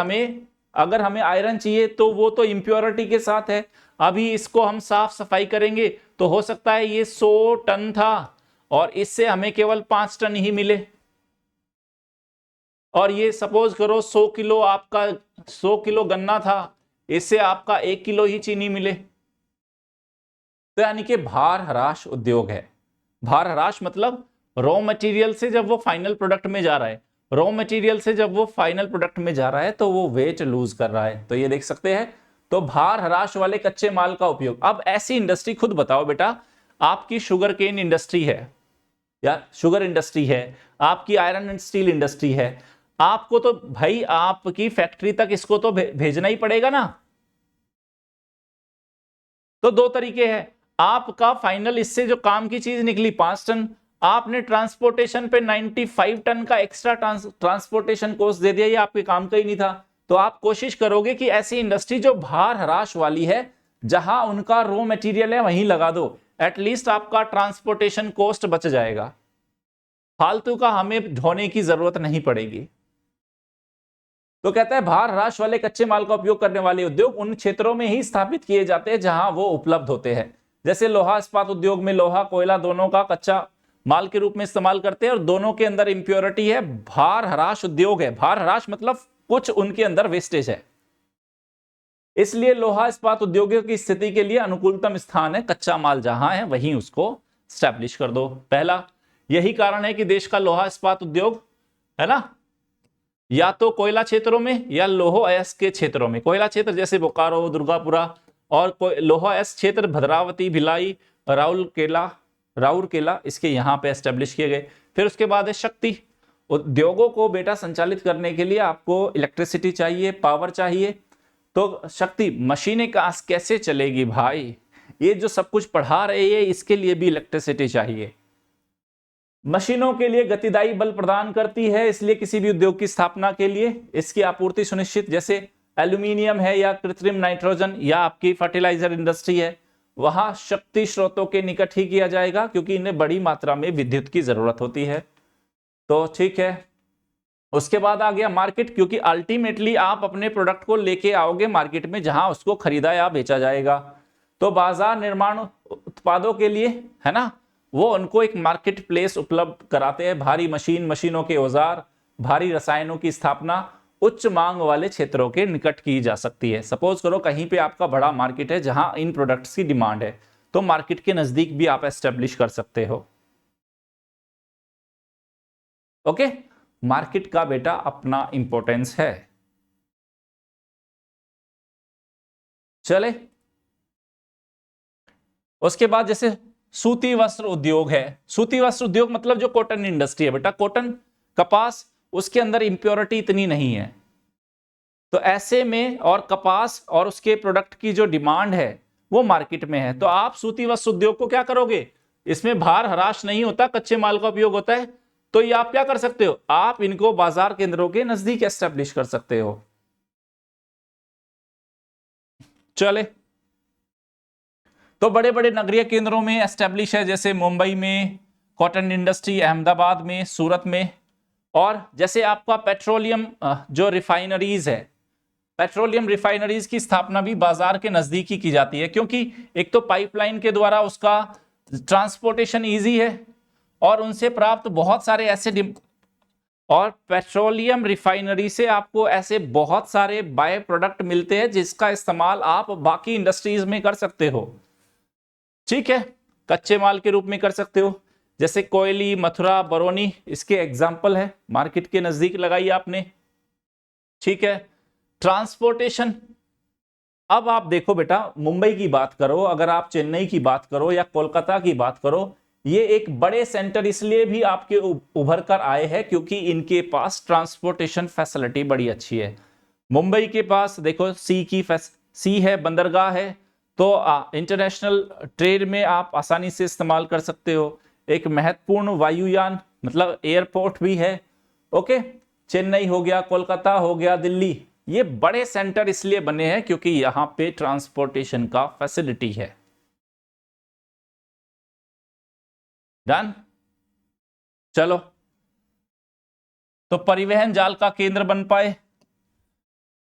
अगर हमें आयरन चाहिए तो वो तो इंप्योरिटी के साथ है। अभी इसको हम साफ सफाई करेंगे तो हो सकता है ये 100 टन था और इससे हमें केवल 5 टन ही मिले, और ये सपोज करो 100 किलो आपका 100 किलो गन्ना था, इससे आपका 1 किलो ही चीनी मिले। तो यानी कि भार हराश उद्योग है। भार हराश मतलब रॉ मटेरियल से जब वो फाइनल प्रोडक्ट में जा रहा है, रॉ मटेरियल से जब वो फाइनल प्रोडक्ट में जा रहा है तो वो वेट लूज कर रहा है। तो ये देख सकते हैं। तो भार हराश वाले कच्चे माल का उपयोग। अब ऐसी इंडस्ट्री, खुद बताओ बेटा, आपकी शुगर केन इंडस्ट्री है या शुगर इंडस्ट्री है, आपकी आयरन एंड स्टील इंडस्ट्री है, आपको तो भाई आपकी फैक्ट्री तक इसको तो भेजना ही पड़ेगा ना। तो दो तरीके हैं। आपका फाइनल इससे जो काम की चीज निकली 5 टन, आपने ट्रांसपोर्टेशन पे 95 टन का एक्स्ट्रा ट्रांसपोर्टेशन कॉस्ट दे दिया, ये आपके काम का ही नहीं था। तो आप कोशिश करोगे कि ऐसी इंडस्ट्री जो भार हराश वाली है, जहां उनका रॉ मटेरियल है वहीं लगा दो, एटलीस्ट आपका ट्रांसपोर्टेशन कॉस्ट बच जाएगा, फालतू का हमें ढोने की जरूरत नहीं पड़ेगी। तो कहता है भार हराश वाले कच्चे माल का उपयोग करने वाले उद्योग उन क्षेत्रों में ही स्थापित किए जाते हैं जहां वो उपलब्ध होते हैं। जैसे लोहा इस्पात उद्योग में लोहा कोयला दोनों का कच्चा माल के रूप में इस्तेमाल करते हैं और दोनों के अंदर इंप्योरिटी है। भार हराश उद्योग है, भार हराश मतलब कुछ उनके अंदर वेस्टेज है, इसलिए लोहा इस्पात उद्योगों की स्थिति के लिए अनुकूलतम स्थान है कच्चा माल जहां है वहीं उसको स्टैब्लिश कर दो। पहला यही कारण है कि देश का लोहा इस्पात उद्योग है ना, या तो कोयला क्षेत्रों में या लोह अयस्क के क्षेत्रों में। कोयला क्षेत्र जैसे बोकारो, दुर्गापुरा, और लोह अयस्क क्षेत्र भद्रावती, भिलाई, राउरकेला इसके यहाँ पे एस्टेब्लिश किए गए। फिर उसके बाद है शक्ति उद्योगों को बेटा संचालित करने के लिए आपको इलेक्ट्रिसिटी चाहिए, पावर चाहिए। तो शक्ति मशीनें कैसे चलेगी भाई, ये जो सब कुछ पढ़ा रहे हैं इसके लिए भी इलेक्ट्रिसिटी चाहिए। मशीनों के लिए गतिदायी बल प्रदान करती है, इसलिए किसी भी उद्योग की स्थापना के लिए इसकी आपूर्ति सुनिश्चित, जैसे एल्यूमिनियम है या कृत्रिम नाइट्रोजन या आपकी फर्टिलाइजर इंडस्ट्री है, वहां शक्ति स्रोतों के निकट ही किया जाएगा क्योंकि इन्हें बड़ी मात्रा में विद्युत की जरूरत होती है। तो ठीक है। उसके बाद आ गया मार्केट, क्योंकि अल्टीमेटली आप अपने प्रोडक्ट को लेके आओगे मार्केट में जहां उसको खरीदा या बेचा जाएगा। तो बाजार निर्माण उत्पादों के लिए है ना, वो उनको एक मार्केट प्लेस उपलब्ध कराते हैं। भारी मशीनों के औजार, भारी रसायनों की स्थापना उच्च मांग वाले क्षेत्रों के निकट की जा सकती है। सपोज करो कहीं पे आपका बड़ा मार्केट है जहां इन प्रोडक्ट्स की डिमांड है, तो मार्केट के नजदीक भी आप एस्टेब्लिश कर सकते हो। ओके, मार्केट का बेटा अपना इंपॉर्टेंस है। चले, उसके बाद जैसे सूती वस्त्र उद्योग है। सूती वस्त्र उद्योग मतलब जो कॉटन इंडस्ट्री है बेटा, कॉटन कपास, उसके अंदर इंप्योरिटी इतनी नहीं है, तो ऐसे में और कपास और उसके प्रोडक्ट की जो डिमांड है वो मार्केट में है। तो आप सूती वस्त्र उद्योग को क्या करोगे, इसमें भार हराश नहीं होता, कच्चे माल का उपयोग होता है, तो ये आप क्या कर सकते हो, आप इनको बाजार केंद्रों के नजदीक एस्टेब्लिश कर सकते हो। चले, तो बड़े बड़े नगरीय केंद्रों में एस्टेब्लिश है, जैसे मुंबई में कॉटन इंडस्ट्री, अहमदाबाद में, सूरत में। और जैसे आपका पेट्रोलियम जो रिफाइनरीज है, पेट्रोलियम रिफाइनरीज की स्थापना भी बाजार के नजदीक ही की जाती है, क्योंकि एक तो पाइपलाइन के द्वारा उसका ट्रांसपोर्टेशन इजी है और उनसे प्राप्त बहुत सारे ऐसे और पेट्रोलियम रिफाइनरी से आपको ऐसे बहुत सारे बाय प्रोडक्ट मिलते हैं जिसका इस्तेमाल आप बाकी इंडस्ट्रीज में कर सकते हो। ठीक है, कच्चे माल के रूप में कर सकते हो, जैसे कोयली, मथुरा, बरौनी इसके एग्जाम्पल है, मार्केट के नजदीक लगाई आपने। ठीक है, ट्रांसपोर्टेशन, अब आप देखो बेटा, मुंबई की बात करो, अगर आप चेन्नई की बात करो या कोलकाता की बात करो, ये एक बड़े सेंटर इसलिए भी आपके उभर कर आए हैं क्योंकि इनके पास ट्रांसपोर्टेशन फैसिलिटी बड़ी अच्छी है। मुंबई के पास देखो सी है, बंदरगाह है, तो इंटरनेशनल ट्रेड में आप आसानी से इस्तेमाल कर सकते हो। एक महत्वपूर्ण वायुयान मतलब एयरपोर्ट भी है। ओके, चेन्नई हो गया, कोलकाता हो गया, दिल्ली, ये बड़े सेंटर इसलिए बने हैं क्योंकि यहां पे ट्रांसपोर्टेशन का फैसिलिटी है। डन, चलो, तो परिवहन जाल का केंद्र बन पाए,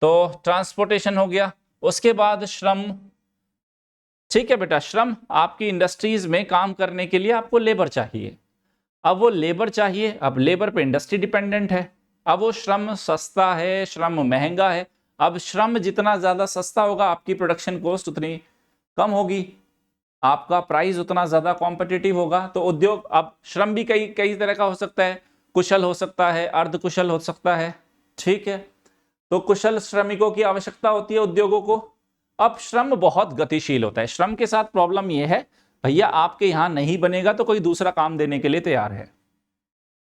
तो ट्रांसपोर्टेशन हो गया। उसके बाद श्रम, ठीक है बेटा, श्रम, आपकी इंडस्ट्रीज में काम करने के लिए आपको लेबर चाहिए। अब वो लेबर चाहिए, अब लेबर पे इंडस्ट्री डिपेंडेंट है, अब वो श्रम सस्ता है, श्रम महंगा है। अब श्रम जितना ज्यादा सस्ता होगा आपकी प्रोडक्शन कॉस्ट उतनी कम होगी, आपका प्राइस उतना ज्यादा कॉम्पिटिटिव होगा। तो उद्योग, अब श्रम भी कई कई तरह का हो सकता है, कुशल हो सकता है, अर्धकुशल हो सकता है। ठीक है, तो कुशल श्रमिकों की आवश्यकता होती है उद्योगों को। अब श्रम बहुत गतिशील होता है, श्रम के साथ प्रॉब्लम यह है भैया आपके यहां नहीं बनेगा तो कोई दूसरा काम देने के लिए तैयार है,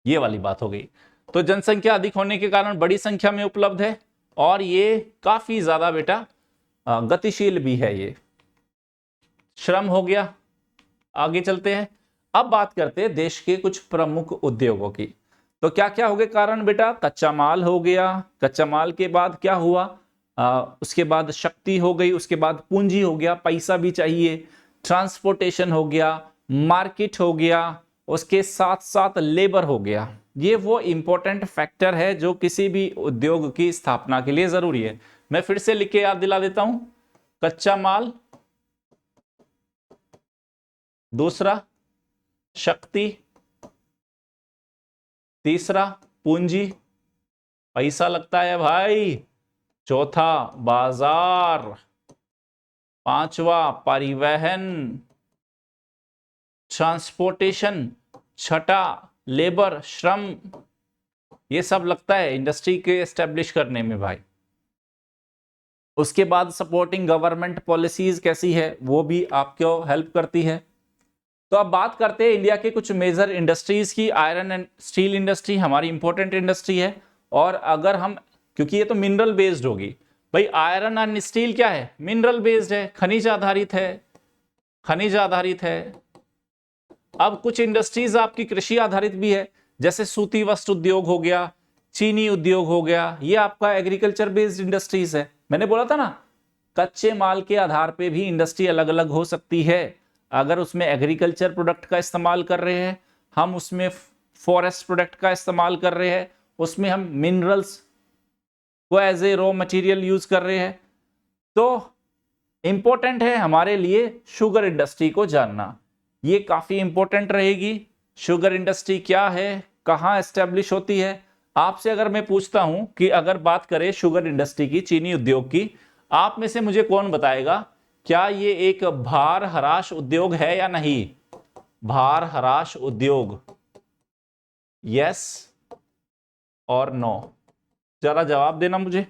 ये वाली बात हो गई। तो जनसंख्या अधिक होने के कारण बड़ी संख्या में उपलब्ध है और ये काफी ज्यादा बेटा गतिशील भी है। ये श्रम हो गया। आगे चलते हैं, अब बात करते हैं देश के कुछ प्रमुख उद्योगों की। तो क्या क्या हो गए कारण बेटा? कच्चा माल हो गया, कच्चा माल के बाद क्या हुआ, उसके बाद शक्ति हो गई, उसके बाद पूंजी हो गया, पैसा भी चाहिए, ट्रांसपोर्टेशन हो गया, मार्केट हो गया, उसके साथ साथ लेबर हो गया। ये वो इंपॉर्टेंट फैक्टर है जो किसी भी उद्योग की स्थापना के लिए जरूरी है। मैं फिर से लिख के याद दिला देता हूं, कच्चा माल, दूसरा शक्ति, तीसरा पूंजी, पैसा लगता है भाई, चौथा बाजार, पांचवा परिवहन ट्रांसपोर्टेशन, छठा लेबर श्रम, ये सब लगता है इंडस्ट्री के एस्टेब्लिश करने में भाई। उसके बाद सपोर्टिंग गवर्नमेंट पॉलिसीज कैसी है वो भी आपको हेल्प करती है। तो अब बात करते हैं इंडिया के कुछ मेजर इंडस्ट्रीज की। आयरन एंड स्टील इंडस्ट्री हमारी इंपॉर्टेंट इंडस्ट्री है, और अगर हम, क्योंकि ये तो मिनरल बेस्ड होगी भाई, आयरन एंड स्टील क्या है? मिनरल बेस्ड है, खनिज आधारित है, खनिज आधारित है। अब कुछ इंडस्ट्रीज आपकी कृषि आधारित भी है, जैसे सूती वस्त्र उद्योग हो गया, चीनी उद्योग हो गया, ये आपका एग्रीकल्चर बेस्ड इंडस्ट्रीज है। मैंने बोला था ना, कच्चे माल के आधार पे भी इंडस्ट्री अलग अलग हो सकती है। अगर उसमें एग्रीकल्चर प्रोडक्ट का इस्तेमाल कर रहे हैं, हम उसमें फॉरेस्ट प्रोडक्ट का इस्तेमाल कर रहे हैं, उसमें हम मिनरल्स को as a raw material use कर रहे हैं, तो इंपॉर्टेंट है हमारे लिए शुगर इंडस्ट्री को जानना। ये काफी इंपॉर्टेंट रहेगी। शुगर इंडस्ट्री क्या है, कहां एस्टेब्लिश होती है? आपसे अगर मैं पूछता हूं कि अगर बात करें शुगर इंडस्ट्री की, चीनी उद्योग की, आप में से मुझे कौन बताएगा क्या ये एक भार हराश उद्योग है या नहीं? भार हराश उद्योग, यस और नो? जरा जवाब देना मुझे,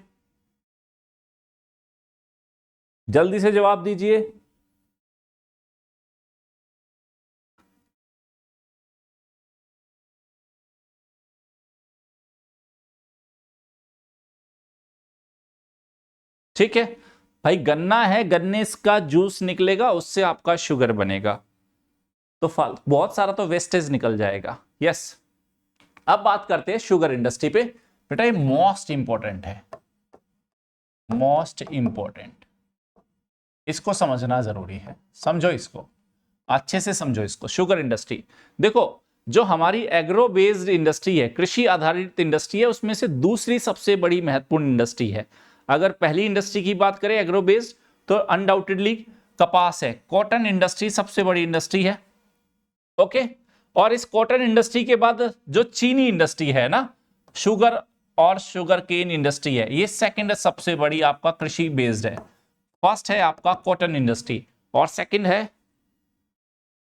जल्दी से जवाब दीजिए। ठीक है भाई, गन्ना है, गन्ने का जूस निकलेगा, उससे आपका शुगर बनेगा, तो बहुत सारा तो वेस्टेज निकल जाएगा। यस, अब बात करते हैं शुगर इंडस्ट्री पे। बेटा ये मोस्ट इंपॉर्टेंट है, मोस्ट इंपॉर्टेंट, इसको समझना जरूरी है। समझो इसको, अच्छे से समझो इसको। शुगर इंडस्ट्री देखो, जो हमारी एग्रो बेस्ड इंडस्ट्री है, कृषि आधारित इंडस्ट्री है, उसमें से दूसरी सबसे बड़ी महत्वपूर्ण इंडस्ट्री है। अगर पहली इंडस्ट्री की बात करें एग्रो बेस्ड, तो अनडाउटेडली कपास है। कॉटन इंडस्ट्री सबसे बड़ी इंडस्ट्री है। ओके, और इस कॉटन इंडस्ट्री के बाद जो चीनी इंडस्ट्री है ना, शुगर और शुगर केन इंडस्ट्री है, ये सेकंड सबसे बड़ी आपका कृषि बेस्ड है। फर्स्ट है आपका कॉटन इंडस्ट्री और सेकंड है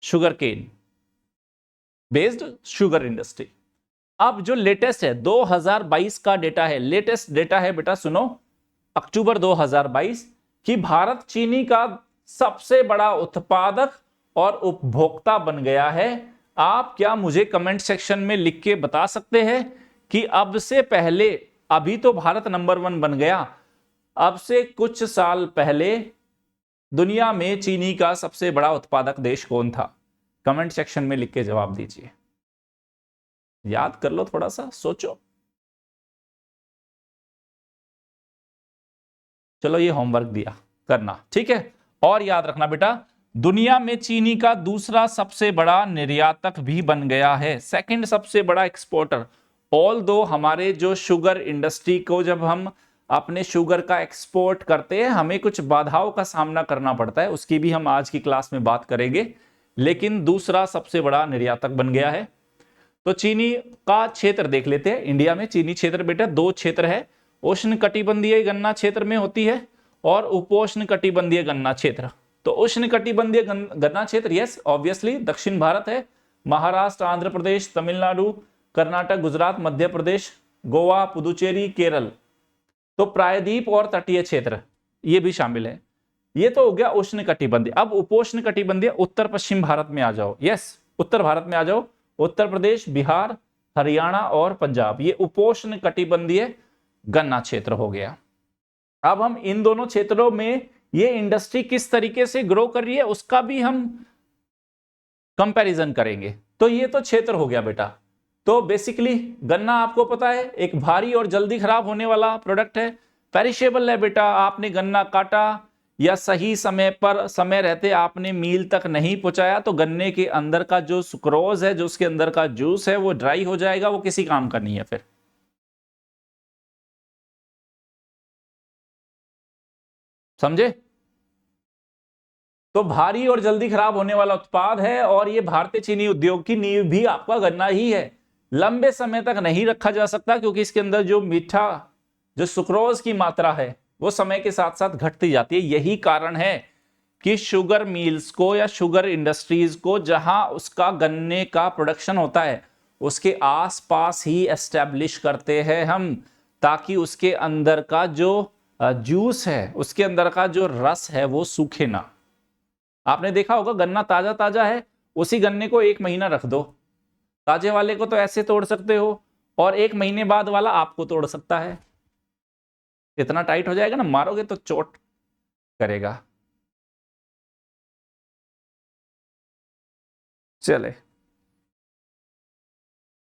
sugarcane based sugar industry. अब जो लेटेस्ट है 2022 का डेटा है, लेटेस्ट डेटा है बेटा, सुनो, अक्टूबर 2022 कि भारत चीनी का सबसे बड़ा उत्पादक और उपभोक्ता बन गया है। आप क्या मुझे कमेंट सेक्शन में लिख के बता सकते हैं कि अब से पहले, अभी तो भारत नंबर 1 बन गया, अब से कुछ साल पहले दुनिया में चीनी का सबसे बड़ा उत्पादक देश कौन था? कमेंट सेक्शन में लिख के जवाब दीजिए। याद कर लो, थोड़ा सा सोचो। चलो ये होमवर्क दिया करना, ठीक है। और याद रखना बेटा, दुनिया में चीनी का दूसरा सबसे बड़ा निर्यातक भी बन गया है, सेकंड सबसे बड़ा एक्सपोर्टर। ऑल दो हमारे जो शुगर इंडस्ट्री को, जब हम अपने शुगर का एक्सपोर्ट करते हैं, हमें कुछ बाधाओं का सामना करना पड़ता है, उसकी भी हम आज की क्लास में बात करेंगे, लेकिन दूसरा सबसे बड़ा निर्यातक बन गया है। तो चीनी का क्षेत्र देख लेते हैं। इंडिया में चीनी क्षेत्र बेटा 2 क्षेत्र है, उष्ण कटिबंधीय गन्ना क्षेत्र में होती है और उपोष्ण कटिबंधीय गन्ना क्षेत्र। तो उष्ण कटिबंधीय गन्ना क्षेत्र, यस ऑब्वियसली दक्षिण भारत है, महाराष्ट्र, आंध्र प्रदेश, तमिलनाडु, कर्नाटक, गुजरात, मध्य प्रदेश, गोवा, पुदुचेरी, केरल। तो प्रायद्वीप और तटीय क्षेत्र ये भी शामिल है। ये तो हो गया उष्ण कटिबंधीय। अब उपोष्ण कटिबंधीय उत्तर पश्चिम भारत में आ जाओ, यस उत्तर भारत में आ जाओ, उत्तर प्रदेश, बिहार, हरियाणा और पंजाब, ये उपोष्ण कटिबंधीय गन्ना क्षेत्र हो गया। अब हम इन दोनों क्षेत्रों में ये इंडस्ट्री किस तरीके से ग्रो कर रही है उसका भी हम कंपैरिजन करेंगे। तो ये तो क्षेत्र हो गया बेटा। तो बेसिकली गन्ना आपको पता है एक भारी और जल्दी खराब होने वाला प्रोडक्ट है, पेरिशेबल है बेटा। आपने गन्ना काटा या सही समय पर, समय रहते आपने मील तक नहीं पहुंचाया, तो गन्ने के अंदर का जो सुक्रोज है, जो उसके अंदर का जूस है, वो ड्राई हो जाएगा, वो किसी काम का नहीं है फिर। समझे? तो भारी और जल्दी खराब होने वाला उत्पाद है, और ये भारतीय चीनी उद्योग की नींव भी आपका गन्ना ही है। लंबे समय तक नहीं रखा जा सकता क्योंकि इसके अंदर जो मीठा, जो सुक्रोज की मात्रा है, वो समय के साथ साथ घटती जाती है। यही कारण है कि शुगर मिल्स को या शुगर इंडस्ट्रीज को, जहां उसका गन्ने का प्रोडक्शन होता है, उसके आसपास ही एस्टेब्लिश करते हैं हम, ताकि उसके अंदर का जो जूस है, उसके अंदर का जो रस है, वो सूखे ना। आपने देखा होगा गन्ना ताजा ताजा है, उसी गन्ने को 1 महीना रख दो, ताजे वाले को तो ऐसे तोड़ सकते हो, और 1 महीने बाद वाला आपको तोड़ सकता है। इतना टाइट हो जाएगा ना, मारोगे तो चोट करेगा। चले,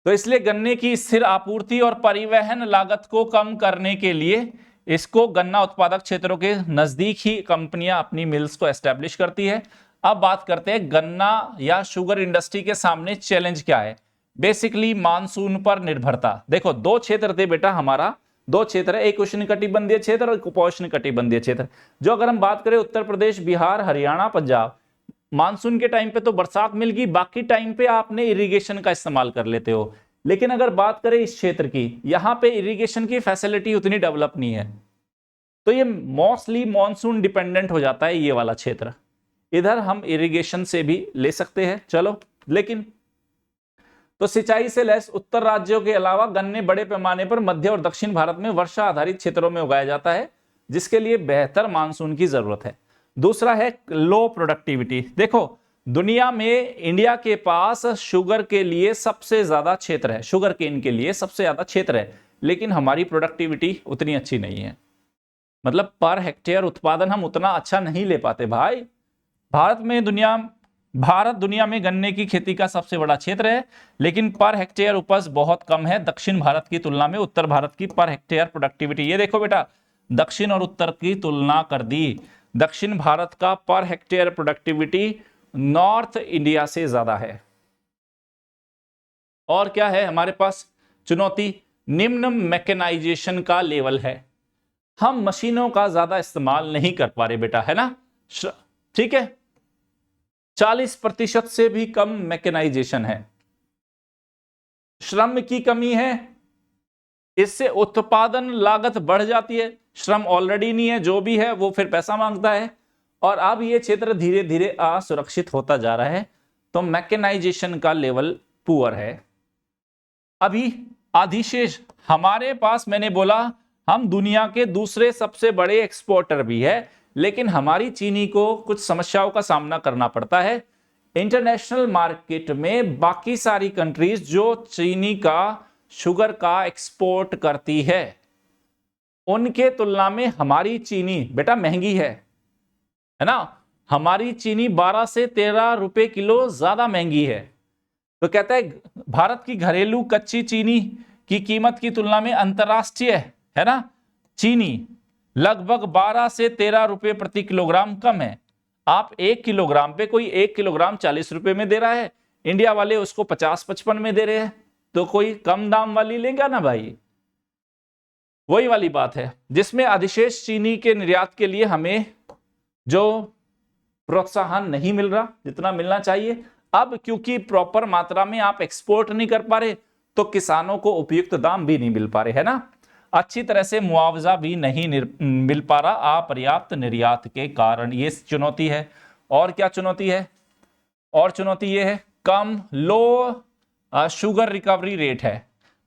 तो इसलिए गन्ने की स्थिर आपूर्ति और परिवहन लागत को कम करने के लिए इसको गन्ना उत्पादक क्षेत्रों के नजदीक ही कंपनियां अपनी मिल्स को एस्टेब्लिश करती है। अब बात करते हैं गन्ना या शुगर इंडस्ट्री के सामने चैलेंज क्या है। बेसिकली मानसून पर निर्भरता। देखो 2 क्षेत्र थे बेटा, हमारा 2 क्षेत्र है, एक उष्ण कटिबंधीय क्षेत्र और एक उपोष्ण कटिबंधीय क्षेत्र। जो अगर हम बात करें उत्तर प्रदेश, बिहार, हरियाणा, पंजाब, मानसून के टाइम पे तो बरसात मिल गई, बाकी टाइम पे आपने इरिगेशन का इस्तेमाल कर लेते हो। लेकिन अगर बात करें इस क्षेत्र की, यहां पे इरिगेशन की फैसिलिटी उतनी डेवलप नहीं है, तो ये मोस्टली मॉनसून डिपेंडेंट हो जाता है ये वाला क्षेत्र। इधर हम इरिगेशन से भी ले सकते हैं, चलो। लेकिन तो सिंचाई से लैस उत्तर राज्यों के अलावा गन्ने बड़े पैमाने पर मध्य और दक्षिण भारत में वर्षा आधारित क्षेत्रों में उगाया जाता है, जिसके लिए बेहतर मानसून की जरूरत है। दूसरा है लो प्रोडक्टिविटी। देखो दुनिया में इंडिया के पास शुगर के लिए सबसे ज्यादा क्षेत्र है, शुगर केन के लिए सबसे ज्यादा क्षेत्र है, लेकिन हमारी प्रोडक्टिविटी उतनी अच्छी नहीं है। मतलब पर हेक्टेयर उत्पादन हम उतना अच्छा नहीं ले पाते भाई। भारत दुनिया में गन्ने की खेती का सबसे बड़ा क्षेत्र है, लेकिन पर हेक्टेयर उपज बहुत कम है दक्षिण भारत की तुलना में। उत्तर भारत की पर हेक्टेयर प्रोडक्टिविटी, ये देखो बेटा, दक्षिण और उत्तर की तुलना कर दी, दक्षिण भारत का per hectare productivity north India से ज्यादा है। और क्या है हमारे पास चुनौती? निम्न मैकेनाइजेशन का लेवल है। हम मशीनों का ज्यादा इस्तेमाल नहीं कर पा रहे बेटा, है ना, ठीक है। 40% से भी कम मैकेनाइजेशन है, श्रम की कमी है, इससे उत्पादन लागत बढ़ जाती है। श्रम ऑलरेडी नहीं है, जो भी है वो फिर पैसा मांगता है, और अब ये क्षेत्र धीरे धीरे असुरक्षित होता जा रहा है। तो मैकेनाइजेशन का लेवल पुअर है। अभी अधिशेष हमारे पास, मैंने बोला हम दुनिया के दूसरे सबसे बड़े एक्सपोर्टर भी है, लेकिन हमारी चीनी को कुछ समस्याओं का सामना करना पड़ता है इंटरनेशनल मार्केट में। बाकी सारी कंट्रीज जो चीनी का, शुगर का एक्सपोर्ट करती है, उनके तुलना में हमारी चीनी बेटा महंगी है ना। हमारी चीनी 12 से 13 रुपए किलो ज्यादा महंगी है। तो कहता है भारत की घरेलू कच्ची चीनी की कीमत की तुलना में अंतरराष्ट्रीय है ना चीनी लगभग 12 से 13 रुपए प्रति किलोग्राम कम है। आप 1 किलोग्राम पे, कोई 1 किलोग्राम 40 रुपए में दे रहा है, इंडिया वाले उसको 50-55 में दे रहे हैं, तो कोई कम दाम वाली लेगा ना भाई। वही वाली बात है जिसमें अधिशेष चीनी के निर्यात के लिए हमें जो प्रोत्साहन नहीं मिल रहा जितना मिलना चाहिए। अब क्योंकि प्रॉपर मात्रा में आप एक्सपोर्ट नहीं कर पा रहे, तो किसानों को उपयुक्त दाम भी नहीं मिल पा रहे, है ना। अच्छी तरह से मुआवजा भी नहीं मिल पा रहा अपर्याप्त निर्यात के कारण। ये चुनौती है। और क्या चुनौती है? और चुनौती ये है कम लो शुगर रिकवरी रेट है।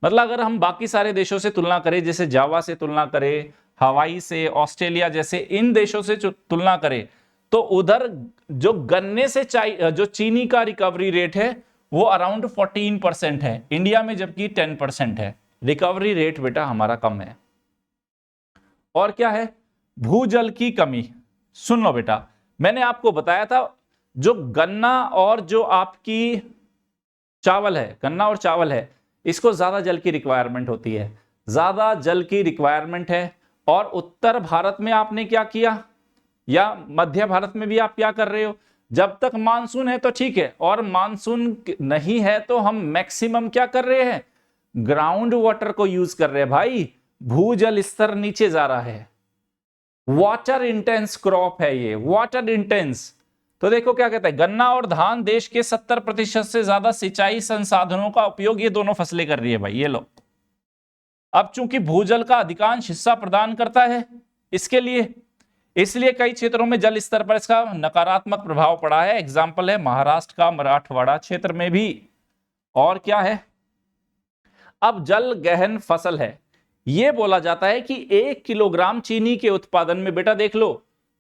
मतलब अगर हम बाकी सारे देशों से तुलना करें, जैसे जावा से तुलना करें, हवाई से, ऑस्ट्रेलिया जैसे इन देशों से तुलना करें, तो उधर जो गन्ने से जो चीनी का रिकवरी रेट है वो अराउंड 14% है, इंडिया में जबकि 10% है। रिकवरी रेट बेटा हमारा कम है। और क्या है? भूजल की कमी। सुन लो बेटा, मैंने आपको बताया था जो गन्ना और जो आपकी चावल है, गन्ना और चावल है, इसको ज्यादा जल की रिक्वायरमेंट होती है, ज्यादा जल की रिक्वायरमेंट है। और उत्तर भारत में आपने क्या किया, या मध्य भारत में भी आप क्या कर रहे हो, जब तक मानसून है तो ठीक है, और मानसून नहीं है तो हम मैक्सिमम क्या कर रहे हैं, ग्राउंड वाटर को यूज कर रहे हैं भाई। भूजल स्तर नीचे जा रहा है। वाटर इंटेंस क्रॉप है ये, वाटर इंटेंस। तो देखो क्या कहता है, गन्ना और धान देश के 70% से ज्यादा सिंचाई संसाधनों का उपयोग ये दोनों फसलें कर रही है भाई। ये लो, अब चूंकि भूजल का अधिकांश हिस्सा प्रदान करता है इसके लिए, इसलिए कई क्षेत्रों में जल स्तर पर इसका नकारात्मक प्रभाव पड़ा है। एग्जाम्पल है महाराष्ट्र का मराठवाड़ा क्षेत्र में भी। और क्या है, अब जल गहन फसल है। यह बोला जाता है कि 1 किलोग्राम चीनी के उत्पादन में बेटा देख लो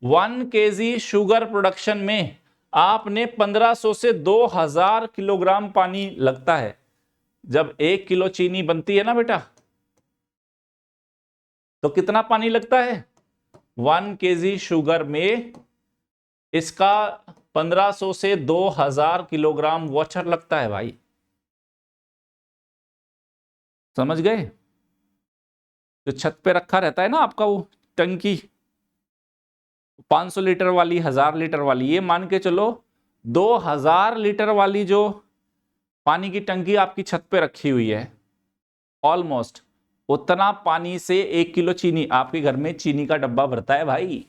1 kg शुगर प्रोडक्शन में आपने 1500 से 2000 किलोग्राम पानी लगता है। जब 1 किलो चीनी बनती है ना बेटा, तो कितना पानी लगता है? 1 kg शुगर में इसका 1500 से 2000 किलोग्राम वाटर लगता है भाई। समझ गए? जो छत पे रखा रहता है ना आपका वो टंकी, 500 लीटर वाली, 1000 लीटर वाली, ये मान के चलो 2000 लीटर वाली जो पानी की टंकी आपकी छत पे रखी हुई है, ऑलमोस्ट उतना पानी से 1 किलो चीनी, आपके घर में चीनी का डब्बा भरता है भाई।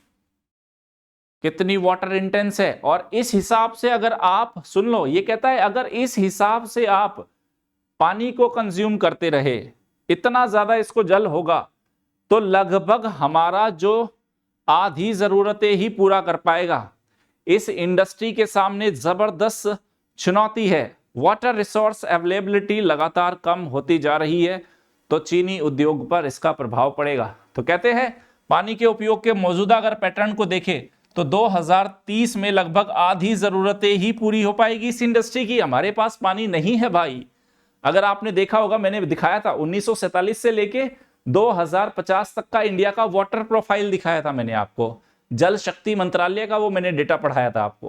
कितनी वाटर इंटेंस है। और इस हिसाब से अगर आप, सुन लो, ये कहता है अगर इस हिसाब से आप पानी को कंज्यूम करते रहे, इतना ज्यादा इसको जल होगा, तो लगभग हमारा जो आधी जरूरतें ही पूरा कर पाएगा। इस इंडस्ट्री के सामने जबरदस्त चुनौती है। वाटर रिसोर्स अवेलेबिलिटी लगातार कम होती जा रही है, तो चीनी उद्योग पर इसका प्रभाव पड़ेगा। तो कहते हैं पानी के उपयोग के मौजूदा अगर पैटर्न को देखें तो 2030 में लगभग आधी जरूरतें ही पूरी हो पाएगी इस इंडस्ट्री की। हमारे पास पानी नहीं है भाई। अगर आपने देखा होगा, मैंने दिखाया था 1947 से लेके 2050 तक का इंडिया का वाटर प्रोफाइल दिखाया था मैंने आपको, जल शक्ति मंत्रालय का वो मैंने डेटा पढ़ाया था आपको।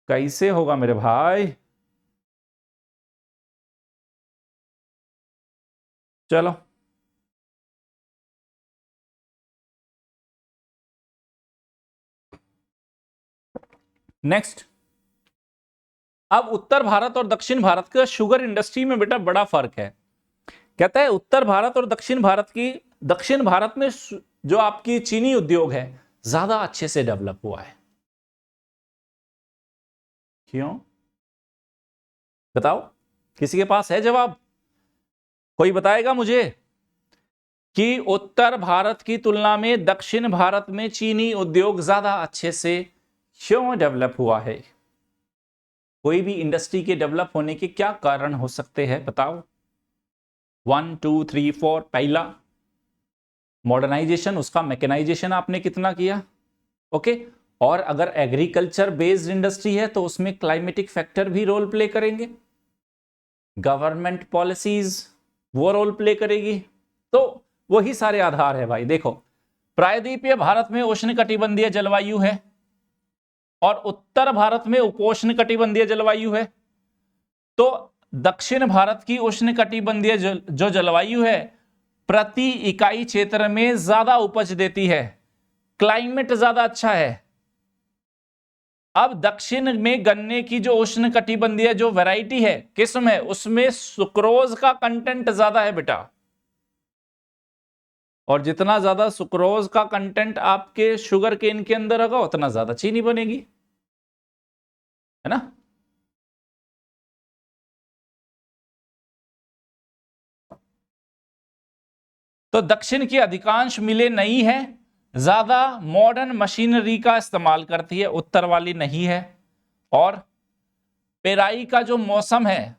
कैसे होगा मेरे भाई? चलो नेक्स्ट। अब उत्तर भारत और दक्षिण भारत का शुगर इंडस्ट्री में बेटा बड़ा फर्क है। कहता है उत्तर भारत और दक्षिण भारत में जो आपकी चीनी उद्योग है ज्यादा अच्छे से डेवलप हुआ है। क्यों बताओ? किसी के पास है जवाब? कोई बताएगा मुझे कि उत्तर भारत की तुलना में दक्षिण भारत में चीनी उद्योग ज्यादा अच्छे से क्यों डेवलप हुआ है? कोई भी इंडस्ट्री के डेवलप होने के क्या कारण हो सकते हैं बताओ? 1 2 3 4। पहला मॉडर्नाइजेशन, उसका मैकेनाइजेशन आपने कितना किया, ओके। और अगर एग्रीकल्चर बेस्ड इंडस्ट्री है तो उसमें क्लाइमेटिक फैक्टर भी रोल प्ले करेंगे, गवर्नमेंट पॉलिसीज वो रोल प्ले करेगी। तो वही सारे आधार है भाई। देखो, प्रायद्वीपीय भारत में उष्णकटिबंधीय जलवायु है और उत्तर भारत में उपोष्ण कटिबंधीय जलवायु है। तो दक्षिण भारत की उष्णकटिबंधीय जो जलवायु है प्रति इकाई क्षेत्र में ज्यादा उपज देती है, क्लाइमेट ज्यादा अच्छा है। अब दक्षिण में गन्ने की जो उष्णकटिबंधीय जो वैरायटी है, किस्म है, उसमें सुक्रोज का कंटेंट ज्यादा है बेटा। और जितना ज्यादा सुक्रोज का कंटेंट आपके शुगर केन के अंदर होगा उतना ज्यादा चीनी बनेगी, है ना। तो दक्षिण की अधिकांश मिलें नई है, ज्यादा मॉडर्न मशीनरी का इस्तेमाल करती है, उत्तर वाली नहीं है। और पेराई का जो मौसम है,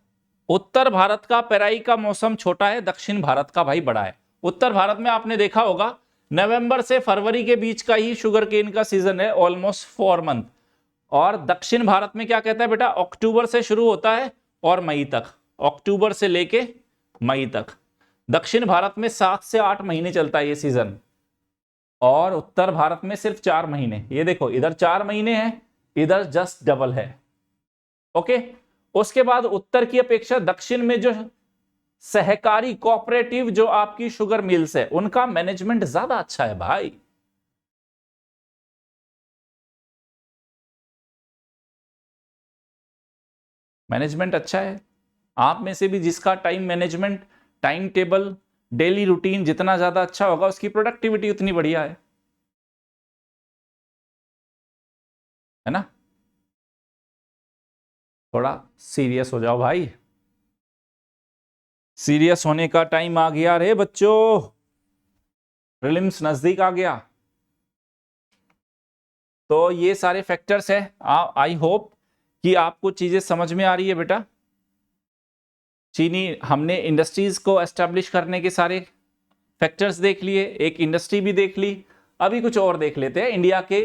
उत्तर भारत का पेराई का मौसम छोटा है, दक्षिण भारत का भाई बड़ा है। उत्तर भारत में आपने देखा होगा नवंबर से फरवरी के बीच का ही शुगर केन का सीजन है, ऑलमोस्ट 4 मंथ। और दक्षिण भारत में क्या कहता है बेटा, अक्टूबर से शुरू होता है और मई तक, अक्टूबर से लेके मई तक। दक्षिण भारत में 7 से 8 महीने चलता है ये सीजन, और उत्तर भारत में सिर्फ 4 महीने। ये देखो, इधर 4 महीने हैं, इधर जस्ट डबल है, ओके। उसके बाद उत्तर की अपेक्षा दक्षिण में जो सहकारी कोऑपरेटिव जो आपकी शुगर मिल्स है उनका मैनेजमेंट ज्यादा अच्छा है भाई। मैनेजमेंट अच्छा है। आप में से भी जिसका time management, time table, daily routine जितना ज्यादा अच्छा होगा उसकी प्रोडक्टिविटी उतनी बढ़िया है ना। थोड़ा सीरियस हो जाओ भाई, सीरियस होने का टाइम आ गया रे बच्चों, प्रीलिम्स नजदीक आ गया। तो ये सारे फैक्टर्स है। आई होप कि आपको चीजें समझ में आ रही है बेटा। चीनी हमने इंडस्ट्रीज को एस्टेब्लिश करने के सारे फैक्टर्स देख लिए, एक इंडस्ट्री भी देख ली। अभी कुछ और देख लेते हैं। इंडिया के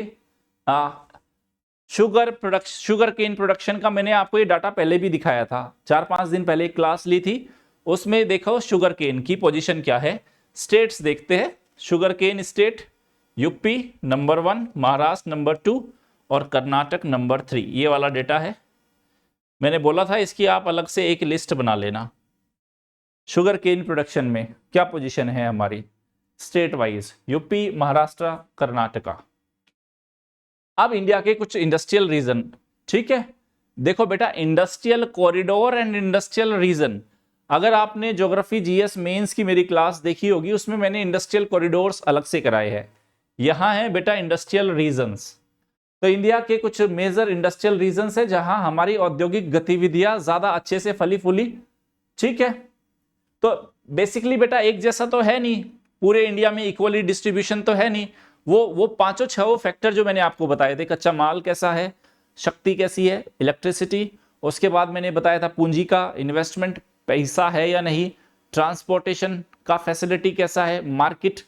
शुगर केन प्रोडक्शन का मैंने आपको ये डाटा पहले भी दिखाया था, 4-5 दिन पहले एक क्लास ली थी, उसमें देखो शुगर केन की पोजीशन क्या है। स्टेट्स देखते हैं। Sugarcane state, UP number 1, Maharashtra number 2 और कर्नाटक नंबर 3। ये वाला डेटा है। मैंने बोला था इसकी आप अलग से एक लिस्ट बना लेना। शुगर केन प्रोडक्शन में क्या पोजीशन है हमारी state wise, UP, Maharashtra, Karnataka. अब इंडिया के कुछ इंडस्ट्रियल रीजन, ठीक है। देखो बेटा, industrial corridor and industrial region, अगर आपने ज्योग्राफी जीएस मेंस की मेरी क्लास देखी होगी उसमें मैंने इंडस्ट्रियल कॉरिडोर्स अलग से कराए हैं। यहां है बेटा इंडस्ट्रियल रीजन्स। तो इंडिया के कुछ मेजर इंडस्ट्रियल रीजन्स है जहां हमारी औद्योगिक गतिविधियां ज्यादा अच्छे से फली फूली, ठीक है। तो बेसिकली बेटा एक जैसा तो है नहीं, पूरे इंडिया में इक्वली डिस्ट्रीब्यूशन तो है नहीं। वो 5-6 फैक्टर जो मैंने आपको बताए थे, कच्चा माल कैसा है, शक्ति कैसी है, इलेक्ट्रिसिटी, उसके बाद मैंने बताया था पूंजी का इन्वेस्टमेंट पैसा है या नहीं, ट्रांसपोर्टेशन का फैसिलिटी कैसा है, मार्केट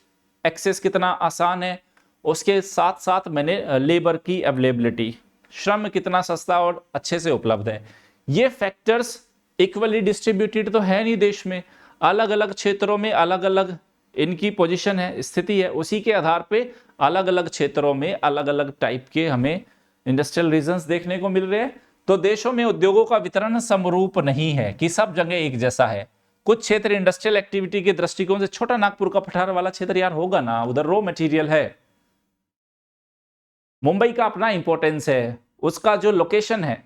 एक्सेस कितना आसान है, उसके साथ साथ मैंने लेबर की अवेलेबिलिटी, श्रम कितना सस्ता और अच्छे से उपलब्ध है। ये फैक्टर्स इक्वली डिस्ट्रीब्यूटेड तो है नहीं देश में, अलग अलग क्षेत्रों में अलग अलग इनकी पोजीशन है, स्थिति है, उसी के आधार पे अलग अलग क्षेत्रों में अलग अलग टाइप के हमें इंडस्ट्रियल रीजन्स देखने को मिल रहे हैं। तो देशों में उद्योगों का वितरण समरूप नहीं है कि सब जगह एक जैसा है। कुछ क्षेत्र इंडस्ट्रियल एक्टिविटी के दृष्टिकोण से, छोटा नागपुर का पठार वाला क्षेत्र यार होगा ना, उधर रॉ मटेरियल है। मुंबई का अपना इंपॉर्टेंस है, उसका जो लोकेशन है,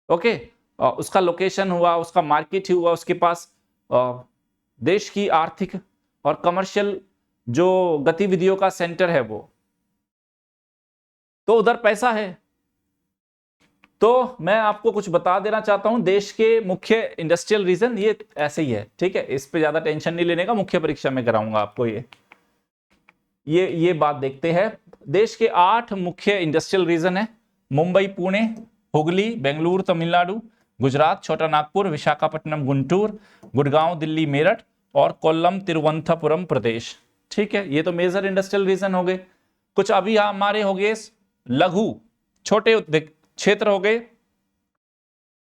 ओके, उसका लोकेशन हुआ, उसका मार्केट हुआ, उसके पास देश की आर्थिक और कमर्शियल जो गतिविधियों का सेंटर है वो, तो उधर पैसा है। तो मैं आपको कुछ बता देना चाहता हूं, देश के मुख्य इंडस्ट्रियल रीजन ये ऐसे ही है, ठीक है। इस पे ज्यादा टेंशन नहीं लेने का, मुख्य परीक्षा में कराऊंगा आपको ये बात देखते हैं। देश के 8 मुख्य इंडस्ट्रियल रीजन है, मुंबई, पुणे, हुगली बेंगलुरु तमिलनाडु, गुजरात छोटा नागपुर, विशाखापट्टनम गुंटूर, गुड़गांव दिल्ली मेरठ और कोल्लम तिरुवनंतपुरम प्रदेश। ठीक है, ये तो मेजर इंडस्ट्रियल रीजन हो गए। कुछ अभी हमारे हो गए लघु छोटे क्षेत्र हो गए,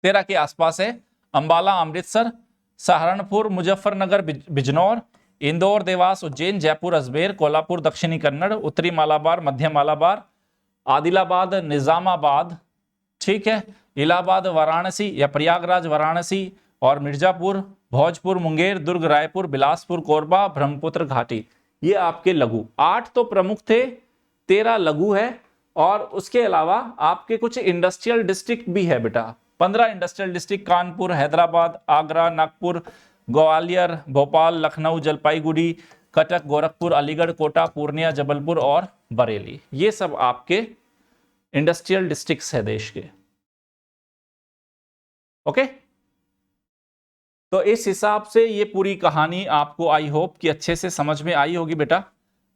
13 के आसपास है। अंबाला अमृतसर, सहारनपुर मुजफ्फरनगर बिजनौर, इंदौर देवास उज्जैन जयपुर अजमेर कोल्हापुर दक्षिणी कन्नड़ उत्तरी मालाबार मध्य मालाबार आदिलाबाद निजामाबाद, ठीक है, इलाहाबाद वाराणसी या प्रयागराज वाराणसी और मिर्जापुर भोजपुर मुंगेर दुर्ग रायपुर बिलासपुर कोरबा ब्रह्मपुत्र घाटी। ये आपके लघु 8 तो प्रमुख थे, 13 लघु है और उसके अलावा आपके कुछ इंडस्ट्रियल डिस्ट्रिक्ट भी है बेटा। 15 इंडस्ट्रियल डिस्ट्रिक्ट कानपुर हैदराबाद आगरा नागपुर ग्वालियर भोपाल लखनऊ जलपाईगुड़ी कटक गोरखपुर अलीगढ़ कोटा पूर्णिया जबलपुर और बरेली, ये सब आपके इंडस्ट्रियल डिस्ट्रिक्ट्स है देश के। ओके, तो इस हिसाब से ये पूरी कहानी आपको आई होप कि अच्छे से समझ में आई होगी बेटा।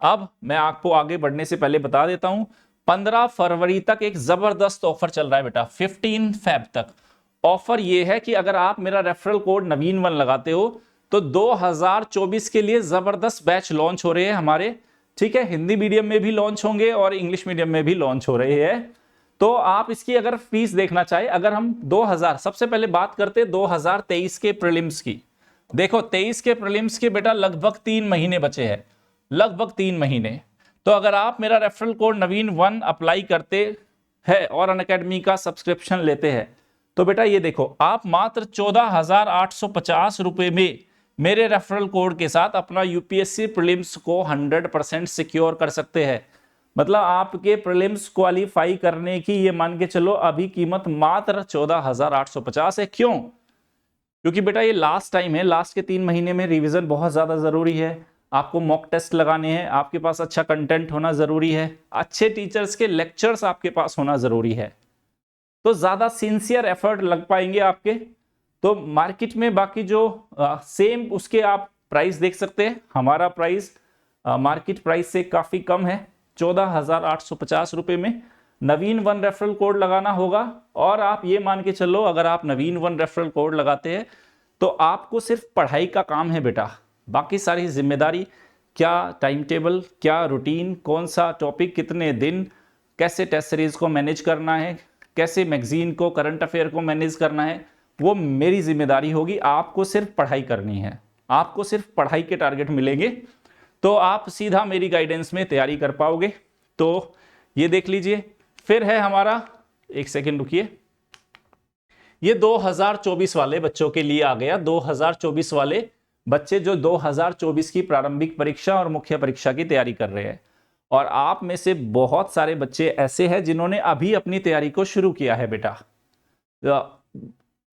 अब मैं आपको आगे बढ़ने से पहले बता देता हूं, 15 फरवरी तक एक जबरदस्त ऑफर चल रहा है बेटा। 15 फेब तक ऑफर ये है कि अगर आप मेरा रेफरल कोड नवीन1 लगाते हो तो 2024 के लिए जबरदस्त बैच लॉन्च हो रहे हैं हमारे। ठीक है, हिंदी मीडियम में भी लॉन्च होंगे और इंग्लिश मीडियम में भी लॉन्च हो रहे हैं। तो आप इसकी अगर फीस देखना चाहे, अगर हम 2000 सबसे पहले बात करते 2023 के प्रीलिम्स की। देखो 23 के प्रीलिम्स के बेटा लगभग 3 महीने बचे हैं, लगभग 3 महीने। तो अगर आप मेरा रेफरल कोड नवीन1 अप्लाई करते हैं और अनअकैडमी का सब्सक्रिप्शन लेते हैं तो बेटा ये देखो आप मात्र 14,850 रुपए में मेरे रेफरल कोड के साथ अपना यूपीएससी प्रीलिम्स को 100% सिक्योर कर सकते हैं। मतलब आपके प्रीलिम्स क्वालिफाई करने की ये मान के चलो अभी कीमत मात्र 14,850 है। क्यों? क्योंकि बेटा ये लास्ट टाइम है, लास्ट के 3 महीने में रिवीजन बहुत ज्यादा जरूरी है, आपको मॉक टेस्ट लगाने हैं, आपके पास अच्छा कंटेंट होना जरूरी है, अच्छे टीचर्स के लेक्चर्स आपके पास होना जरूरी है, तो ज्यादा सिंसियर एफर्ट लग पाएंगे आपके। तो मार्केट में बाकी जो सेम उसके आप प्राइस देख सकते हैं, हमारा प्राइस मार्केट प्राइस से काफी कम है, 14,850 रुपए में। नवीन1 रेफरल कोड लगाना होगा और आप ये मान के चलो अगर आप नवीन1 रेफरल कोड लगाते हैं तो आपको सिर्फ पढ़ाई का काम है बेटा, बाकी सारी जिम्मेदारी, क्या टाइम टेबल, क्या रूटीन, कौन सा टॉपिक कितने दिन, कैसे टेस्ट सीरीज को मैनेज करना है, कैसे मैगजीन को करंट अफेयर को मैनेज करना है, वो मेरी जिम्मेदारी होगी। आपको सिर्फ पढ़ाई करनी है, आपको सिर्फ पढ़ाई के टारगेट मिलेंगे तो आप सीधा मेरी गाइडेंस में तैयारी कर पाओगे। तो ये देख लीजिए, फिर है हमारा, एक सेकेंड रुकिए, ये 2024 वाले बच्चों के लिए आ गया। 2024 वाले बच्चे जो 2024 की प्रारंभिक परीक्षा और मुख्य परीक्षा की तैयारी कर रहे हैं, और आप में से बहुत सारे बच्चे ऐसे हैं जिन्होंने अभी अपनी तैयारी को शुरू किया है बेटा,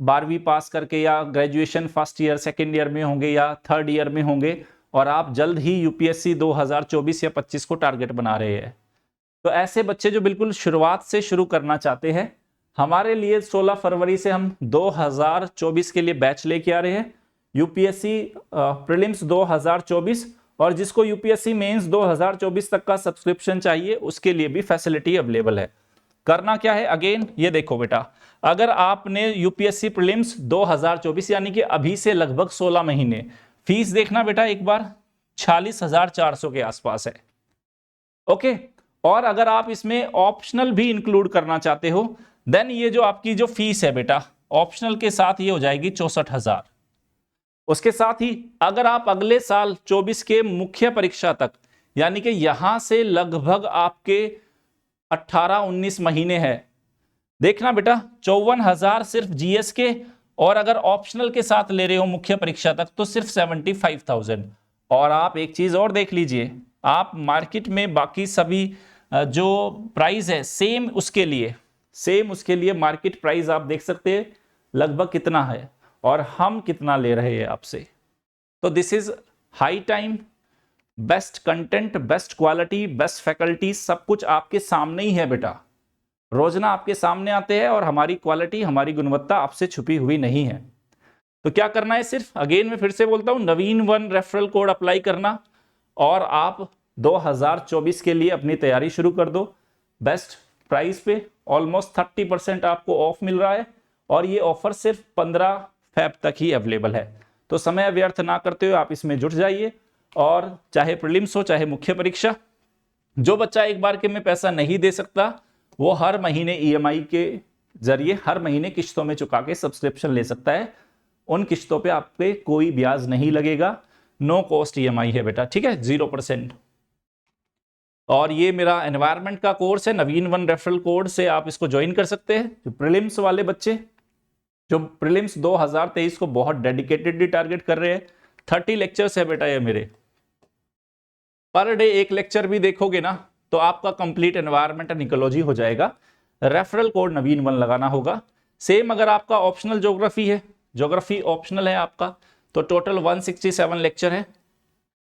12वीं पास करके या graduation first year second year में होंगे या थर्ड ईयर में होंगे, और आप जल्द ही यूपीएससी 2024 या 25 को टारगेट बना रहे हैं। तो ऐसे बच्चे जो बिल्कुल शुरुआत से शुरू करना चाहते हैं, हमारे लिए 16 फरवरी से हम 2024 के लिए बैच लेके आ रहे हैं, यूपीएससी प्रीलिम्स 2024, और जिसको यूपीएससी मेंस 2024 तक का सब्सक्रिप्शन चाहिए उसके लिए भी फैसिलिटी अवेलेबल है। करना क्या है, अगेन ये देखो बेटा, अगर आपने यूपीएससी प्रीलिम्स 2024 यानी कि अभी से लगभग 16 महीने, फीस देखना बेटा एक बार 46,400 के आसपास है। ओके, और अगर आप इसमें ऑप्शनल भी इंक्लूड करना चाहते हो देन ये जो आपकी जो फीस है बेटा ऑप्शनल के साथ ये हो जाएगी 64,000। उसके साथ ही अगर आप अगले साल 24 के मुख्य परीक्षा तक, यानी कि यहां से लगभग आपके 18-19 महीने हैं, देखना बेटा 54,000 सिर्फ जीएस के, और अगर ऑप्शनल के साथ ले रहे हो मुख्य परीक्षा तक तो सिर्फ 75,000। और आप एक चीज और देख लीजिए, आप मार्केट में बाकी सभी जो प्राइस है सेम उसके लिए मार्केट प्राइस आप देख सकते हैं लगभग कितना है और हम कितना ले रहे हैं आपसे। तो this is high time, best content, best quality, best faculty, सब कुछ आपके सामने ही है बेटा, रोजना आपके सामने आते हैं और हमारी क्वालिटी, हमारी गुणवत्ता आपसे छुपी हुई नहीं है। तो क्या करना है, सिर्फ अगेन मैं फिर से बोलता हूं, नवीन1 रेफरल कोड अप्लाई करना और आप 2024 के लिए अपनी तैयारी शुरू कर दो बेस्ट प्राइस पे ऑलमोस्ट 30% आपको ऑफ मिल रहा है और ये ऑफर सिर्फ 15 फेब तक ही अवेलेबल है। तो समय व्यर्थ ना करते हुए आप इसमें जुट जाइए और चाहे प्रीलिम्स हो चाहे मुख्य परीक्षा, जो बच्चा एक बार के में पैसा नहीं दे सकता वो हर महीने EMI के जरिए हर महीने किस्तों में चुका के सब्सक्रिप्शन ले सकता है। उन किस्तों पे आप पे कोई ब्याज नहीं लगेगा, नो कॉस्ट EMI है बेटा, ठीक है, 0%। और ये मेरा एनवायरनमेंट का कोर्स है, नवीन 1 रेफरल कोड से आप इसको ज्वाइन कर सकते हैं। जो प्रीलिम्स वाले बच्चे जो प्रीलिम्स 2023 को बहुत डेडिकेटेडली टारगेट कर रहे हैं, 30 लेक्चर्स है बेटा ये मेरे, पर डे एक लेक्चर भी देखोगे ना तो आपका कंप्लीट एनवायरनमेंट एंड इकोलॉजी हो जाएगा। रेफरल कोड नवीन 1 लगाना होगा। सेम अगर आपका ऑप्शनल ज्योग्राफी है, ज्योग्राफी ऑप्शनल है आपका, तो टोटल 167 लेक्चर है,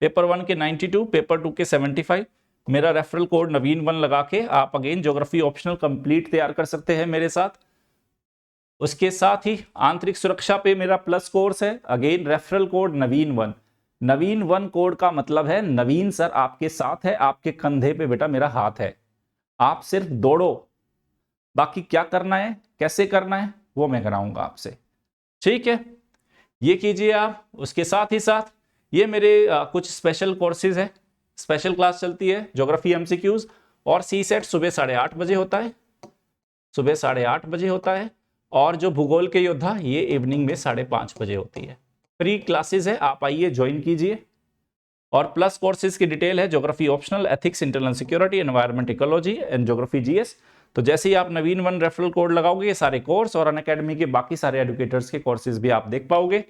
पेपर 1 के 92, पेपर 2 के 75। मेरा रेफरल कोड नवीन 1 लगा के आप अगेन ज्योग्राफी ऑप्शनल कंप्लीट तैयार कर सकते हैं मेरे साथ। उसके साथ ही आंतरिक सुरक्षा पे मेरा प्लस कोर्स है, अगेन रेफरल कोड नवीन 1। नवीन 1 कोड का मतलब है नवीन सर आपके साथ है, आपके कंधे पे बेटा मेरा हाथ है, आप सिर्फ दौड़ो, बाकी क्या करना है कैसे करना है वो मैं कराऊंगा आपसे, ठीक है, ये कीजिए आप। उसके साथ ही साथ ये मेरे कुछ स्पेशल कोर्सेज है, स्पेशल क्लास चलती है ज्योग्राफी MCQs और CSET सुबह 8:30 बजे होता है, सुबह 8:30 बजे होता है, और जो भूगोल के योद्धा ये इवनिंग में 5:30 बजे होती है। फ्री क्लासेस है, आप आइए ज्वाइन कीजिए। और प्लस कोर्सेज की डिटेल है geography optional, ethics, internal security, environment ecology and geography GS। तो जैसे ही आप नवीन 1 रेफरल कोड लगाओगे ये सारे कोर्स और अनअकैडमी के बाकी सारे एडुकेटर्स के कोर्सेज भी आप देख पाओगे।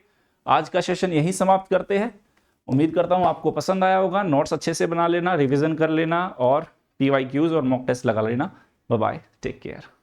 आज का सेशन यही समाप्त करते हैं। उम्मीद करता हूँ आपको पसंद आया होगा। नोट्स अच्छे से बना लेना, रिविजन कर लेना और PYQs और मॉक टेस्ट लगा लेना। Bye bye, take care.